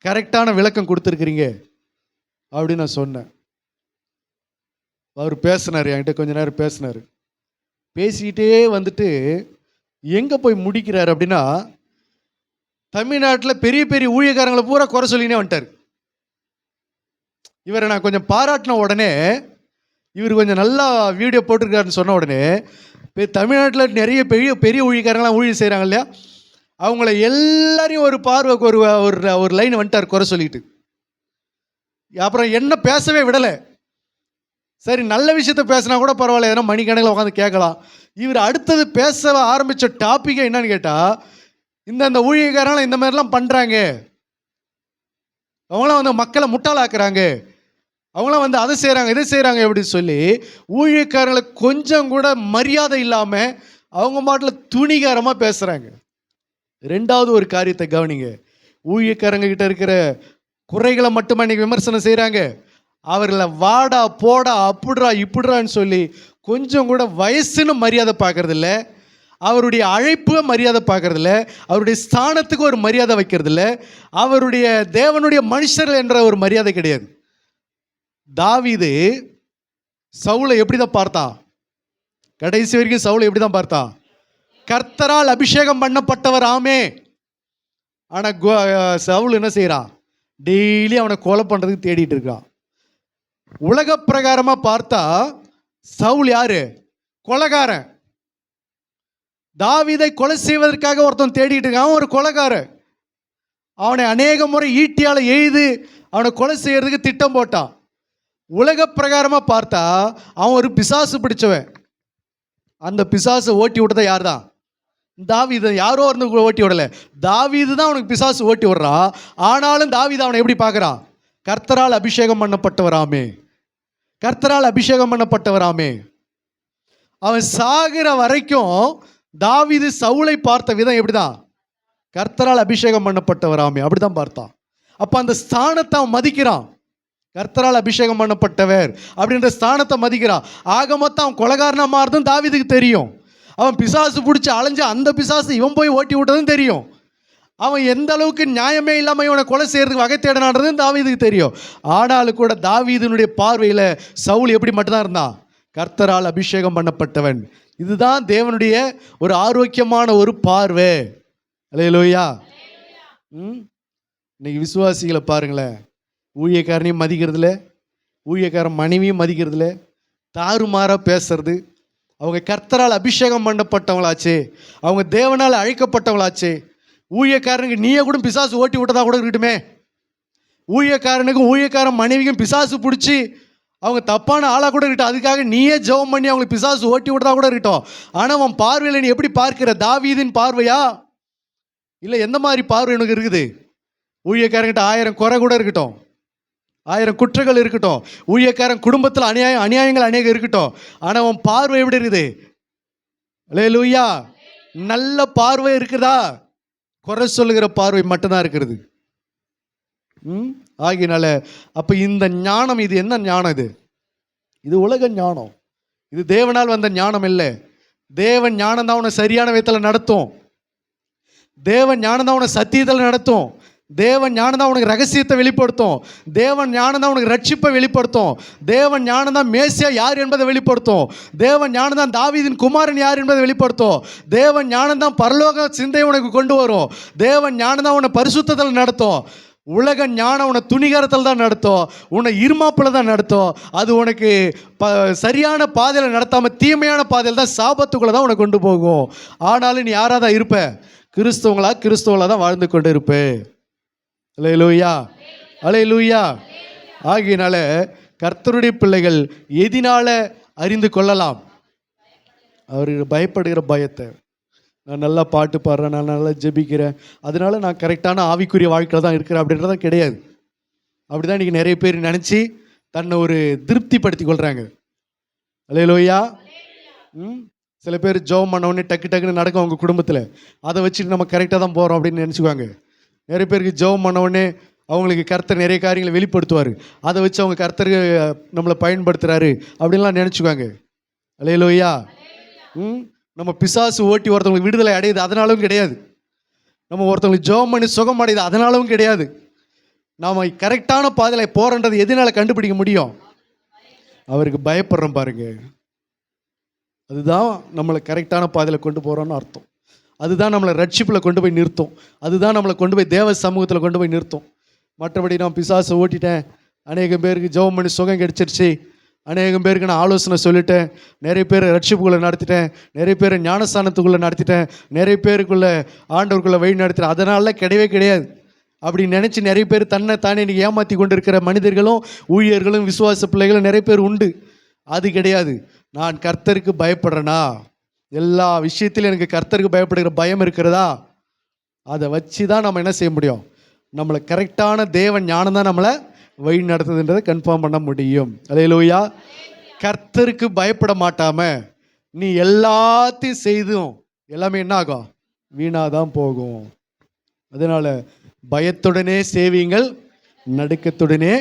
கரெக்டான விளக்கம் கொடுத்துருக்குறீங்க அப்படின்னு நான் சொன்னேன். அவர் பேசினார், என்கிட்ட கொஞ்ச நேரம் பேசினார். பேசிக்கிட்டே வந்துட்டு எங்கே போய் முடிக்கிறார் அப்படின்னா, தமிழ்நாட்டில் பெரிய பெரிய ஊழியக்காரங்களை பூரா குறை சொல்லினே வந்துட்டார். இவரை நான் கொஞ்சம் பாராட்டின உடனே, இவர் கொஞ்சம் நல்லா வீடியோ போட்டிருக்காருன்னு சொன்ன உடனே, இப்போ தமிழ்நாட்டில் நிறைய பெரிய பெரிய ஊழியக்காரங்களாம் ஊழியம் செய்கிறாங்க இல்லையா, அவங்கள எல்லாரையும் ஒரு பார்வைக்கு ஒரு ஒரு லைன் வந்துட்டார் குறை சொல்லிட்டு. அப்புறம் என்ன பேசவே விடலை. சரி, நல்ல விஷயத்த பேசினா கூட பரவாயில்ல, ஏன்னா மணிக்கணக்கில் உட்காந்து கேட்கலாம். இவர் அடுத்தது பேச ஆரம்பித்த டாப்பிக்கை என்னன்னு கேட்டால், இந்த ஊழியக்காரங்களாம் இந்த மாதிரிலாம் பண்ணுறாங்க, அவங்களாம் வந்து மக்களை முட்டாளாக்குறாங்க, அவங்களாம் வந்து அதை செய்கிறாங்க இதை செய்கிறாங்க அப்படின்னு சொல்லி ஊழியக்காரங்களை கொஞ்சம் கூட மரியாதை இல்லாமல் அவங்க மாட்டில் துணிகாரமாக பேசுகிறாங்க. ரெண்டாவது ஒரு காரியத்தை கவனிங்க, ஊழியக்காரங்க கிட்ட இருக்கிற குறைகளை மட்டுமா இன்னைக்கு விமர்சனம் செய்கிறாங்க. அவர்களை வாடா போடா அப்படிடா இப்படிறான்னு சொல்லி கொஞ்சம் கூட வயசுன்னு மரியாதை பார்க்கறதில்ல, அவருடைய அழைப்பு மரியாதை பார்க்கறதில்ல, அவருடைய ஸ்தானத்துக்கு ஒரு மரியாதை வைக்கிறதில்ல, அவருடைய தேவனுடைய மனுஷர்கள் என்ற ஒரு மரியாதை கிடையாது. தாவீது சவுலை எப்படி தான் பார்த்தான்? கடைசி வரைக்கும் சவுலை எப்படி தான் பார்த்தான்? கர்த்தரால் அபிஷேகம் பண்ணப்பட்டவர் ஆமே. ஆனால் சவுல் என்ன செய்கிறான்? டெய்லி அவனை கொலை பண்ணுறதுக்கு தேடிட்டு இருக்கான். உலக பிரகாரமாக பார்த்தா சவுல் யாரு? கொலைகாரன். தாவீதை கொலை செய்வதற்காக ஒருத்தன் தேடிட்டு இருக்கான், ஒரு கொலைகாரன். அவனை அநேக முறை ஈட்டியால் எய்து அவனை கொலை செய்யறதுக்கு திட்டம் போட்டான். உலக பிரகாரமாக பார்த்தா அவன் ஒரு பிசாசு பிடிச்சவன். அந்த பிசாசை ஓட்டி விட்டதை யார் தான்? தாவீது. யாரோ இருந்து ஓட்டி விடலை, தாவீது தான் அவனுக்கு பிசாசு ஓட்டி விடுறான். ஆனாலும் தாவீது அவனை எப்படி பார்க்குறான்? கர்த்தரால் அபிஷேகம் பண்ணப்பட்டவராமே, கர்த்தரால் அபிஷேகம் பண்ணப்பட்டவராமே. அவன் சாகிற வரைக்கும் தாவீது சவுலை பார்த்த விதம் எப்படிதான்? கர்த்தரால் அபிஷேகம் பண்ணப்பட்டவராமே, அப்படிதான் பார்த்தான். அப்போ அந்த ஸ்தானத்தை அவன் மதிக்கிறான். கர்த்தரால் அபிஷேகம் பண்ணப்பட்டவர் அப்படின்ற ஸ்தானத்தை மதிக்கிறான். ஆக மொத்தம் அவன் கொலைகாரனா மாறுதும் தாவீதுக்கு தெரியும். அவன் பிசாசு பிடிச்சி அலைஞ்சு அந்த பிசாசு இவன் போய் ஓட்டி விட்டதும் தெரியும். அவன் எந்த அளவுக்கு நியாயமே இல்லாமல் இவனை கொலை செய்யறதுக்கு வகை தேடனான்றதும் தாவீதுக்கு தெரியும். ஆனாலும் கூட தாவீதினுடைய பார்வையில் சவுல் எப்படி மட்டும்தான் இருந்தான்? கர்த்தரால் அபிஷேகம் பண்ணப்பட்டவன். இதுதான் தேவனுடைய ஒரு ஆரோக்கியமான ஒரு பார்வை. அல்லேலூயா. இன்னைக்கு விசுவாசிகளை பாருங்களேன், ஊழியக்காரனையும் மதிக்கிறதுல, ஊழியக்காரன் மனைவியும் மதிக்கிறதுல, தாறுமாறாக பேசுறது. அவங்க கர்த்தரால் அபிஷேகம் பண்ணப்பட்டவங்களாச்சே, அவங்க தேவனால் அழைக்கப்பட்டவங்களாச்சே. ஊழியக்காரனுக்கு நீயே கூட பிசாசு ஓட்டி விட்டதா கூட இருக்கட்டுமே, ஊழியக்காரனுக்கும் ஊழியக்காரன் மனைவிக்கும் பிசாசு பிடிச்சி அவங்க தப்பான ஆளாக கூட இருக்கட்டும், அதுக்காக நீயே ஜெபம் பண்ணி அவங்களுக்கு பிசாசு ஓட்டி விட்டதா கூட இருக்கட்டும். ஆனால் அவன் பார்வையில் நீ எப்படி பார்க்கிற? தாவீதின் பார்வையா? இல்லை எந்த மாதிரி பார்வை எனக்கு இருக்குது? ஊழியக்காரங்கிட்ட 1000 குறை கூட இருக்கட்டும், 1000 குற்றங்கள் இருக்கட்டும், ஊழியக்காரன் குடும்பத்தில் அநியாயங்கள் அநேகம் இருக்கட்டும், ஆனால் அவன் பார்வை எப்படி இருக்குது? அல்லேலூயா. நல்ல பார்வை இருக்குதா? குறை சொல்லுகிற பார்வை மட்டும்தான் இருக்கிறது. ஆகினால அப்போ இந்த ஞானம், இது என்ன ஞானம்? இது உலக ஞானம், இது தேவனால் வந்த ஞானம் இல்லை. தேவன் ஞானம் தான் உன்னை சரியான விதத்தில் நடத்தும். தேவன் ஞானம் தான் உன்னை சத்தியத்தில் நடத்தும். தேவன் ஞானம் தான் உனக்கு ரகசியத்தை வெளிப்படுத்தும். தேவன் ஞானம் தான் உனக்கு ரட்சிப்பை வெளிப்படுத்தும். தேவன் ஞானம் தான் மேசியா யார் என்பதை வெளிப்படுத்தும். தேவன் ஞானம் தான் தாவீதின் குமாரன் யார் என்பதை வெளிப்படுத்தும். தேவன் ஞானம் தான் பரலோக சிந்தையை உனக்கு கொண்டு வரும். தேவன் ஞானம் தான் உன்னை பரிசுத்தத்தில் நடத்தும். உலக ஞானம் உன்னை துணிகரத்தில் தான் நடத்தும், உன்னை இருமாப்பில் தான் நடத்தும். அது உனக்கு சரியான பாதையில் நடத்தாமல் தீமையான பாதையில் தான், சாபத்துக்குள்ளே தான் உனக்கு கொண்டு போகும். ஆனாலும் நீ யாராக தான் இருப்ப? கிறிஸ்தவங்களாக தான் வாழ்ந்து கொண்டு இருப்பேன். அல்லேலூயா, அல்லேலூயா. ஆகியனால கர்த்தருடைய பிள்ளைகள் எதினால அறிந்து கொள்ளலாம்? அவருக்கு பயப்படுகிற பயத்தை, நான் நல்லா பாட்டு பாடுறேன், நான் நல்லா ஜெபிக்கிறேன், அதனால நான் கரெக்டான ஆவிக்குரிய வாழ்க்கையில் தான் இருக்கிறேன் அப்படின்றதான் கிடையாது. அப்படி தான் இன்றைக்கி நிறைய பேர் நினச்சி தன்னை ஒரு திருப்திப்படுத்தி கொள்கிறாங்க. அல்லேலூயா. சில பேர் ஜெபம் பண்ண உடனே டக்கு டக்குன்னு நடக்கும் அவங்க குடும்பத்தில், அதை வச்சுட்டு நம்ம கரெக்டாக தான் போகிறோம் அப்படின்னு நினச்சிக்குவாங்க. நிறைய பேருக்கு ஜெபம் பண்ண உடனே அவங்களுக்கு கர்த்தர் நிறைய காரியங்களை வெளிப்படுத்துவார், அதை வச்சு அவங்க கர்த்தர் நம்மளை பயன்படுத்துகிறாரு அப்படின்லாம் நினச்சிக்குவாங்க. அல்லேலூயா. நம்ம பிசாசு ஓட்டி ஒருத்தவங்களுக்கு விடுதலை அடையுது அதனாலும் கிடையாது, நம்ம ஒருத்தவங்களுக்கு ஜெபம் பண்ணி சுகம் அடையுது அதனாலும் கிடையாது. நாம் கரெக்டான பாதையில் போகிறன்றது எதனால் கண்டுபிடிக்க முடியும்? அவருக்கு பயப்படுறோம் பாருங்க, அதுதான் நம்மளை கரெக்டான பாதையில் கொண்டு போகிறோன்னு அர்த்தம். அதுதான் நம்மளை ரட்சிப்பில் கொண்டு போய் நிறுத்தும், அதுதான் நம்மளை கொண்டு போய் தேவ சமூகத்தில் கொண்டு போய் நிறுத்தும். மற்றபடி நான் பிசாசை ஓட்டிட்டேன், அநேகம் பேருக்கு ஜெபம் பண்ணி சுகம் கிடைச்சிருச்சு, அநேகம் பேருக்கு நான் ஆலோசனை சொல்லிட்டேன், நிறைய பேர் ரட்சிப்புக்குள்ளே நடத்திட்டேன், நிறைய பேர் ஞானஸ்தானத்துக்குள்ளே நடத்திட்டேன், நிறைய பேருக்குள்ளே ஆண்டவருக்குள்ளே வழி நடத்திட்டேன், அதனால கிடையவே கிடையாது. அப்படி நினச்சி நிறைய பேர் தன்னை தானே இன்றைக்கி ஏமாற்றி கொண்டு இருக்கிற மனிதர்களும் ஊழியர்களும் விசுவாச பிள்ளைகளும் நிறைய பேர் உண்டு. அது கிடையாது. நான் கர்த்தருக்கு பயப்படுறேனா, எல்லா விஷயத்திலும் எனக்கு கர்த்தருக்கு பயப்படுகிற பயம் இருக்கிறதா, அதை வச்சு தான் நம்ம என்ன செய்ய முடியும்? நம்மளை கரெக்டான தேவன் ஞானம் தான் நம்மளை வழி நடத்துதுன்றதை கன்ஃபார்ம் பண்ண முடியும். அல்லேலூயா. கர்த்தருக்கு பயப்பட மாட்டாம நீ எல்லாத்தையும் செய்தும் எல்லாமே என்ன ஆகும்? வீணாதான் போகும். அதனால பயத்துடனே சேவியுங்கள், நடுக்கத்துடனே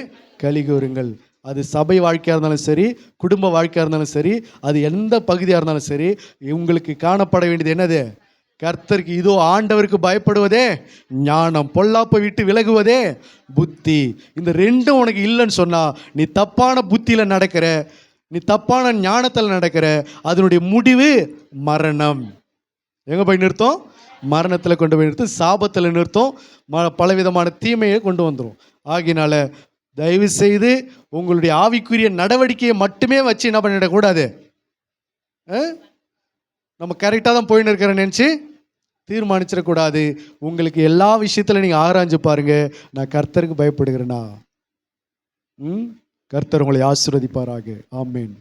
களி கூறுங்கள். அது சபை வாழ்க்கையாக இருந்தாலும் சரி, குடும்ப வாழ்க்கையாக இருந்தாலும் சரி, அது எந்த பகுதியாக இருந்தாலும் சரி, உங்களுக்கு காணப்பட வேண்டியது என்னது? கர்த்தருக்கு இதோ ஆண்டவருக்கு பயப்படுவதே ஞானம், பொல்லாப்பை விட்டு விலகுவதே புத்தி. இந்த ரெண்டும் உனக்கு இல்லைன்னு சொன்னா நீ தப்பான புத்தியில் நடக்கிற, நீ தப்பான ஞானத்தில் நடக்கிற, அதனுடைய முடிவு மரணம். எங்கே போய் நிறுத்தும்? மரணத்தில் கொண்டு போய் நிறுத்தும், சாபத்தில் நிறுத்தும், பலவிதமான தீமையை கொண்டு வந்துடும். ஆகினால தயவு செய்து உங்களுடைய ஆவிக்குரிய நடவடிக்கையை மட்டுமே வச்சு என்ன பண்ணிடக்கூடாது. நம்ம கரெக்டாக தான் போயின்னு இருக்கிற நினச்சி தீர்மானிச்சிடக்கூடாது. உங்களுக்கு எல்லா விஷயத்தில் நீங்கள் ஆராய்ஞ்சு பாருங்க, நான் கர்த்தருக்கு பயப்படுகிறேனா? கர்த்தர் உங்களை ஆசீர்வதிப்பாராக. ஆமென்.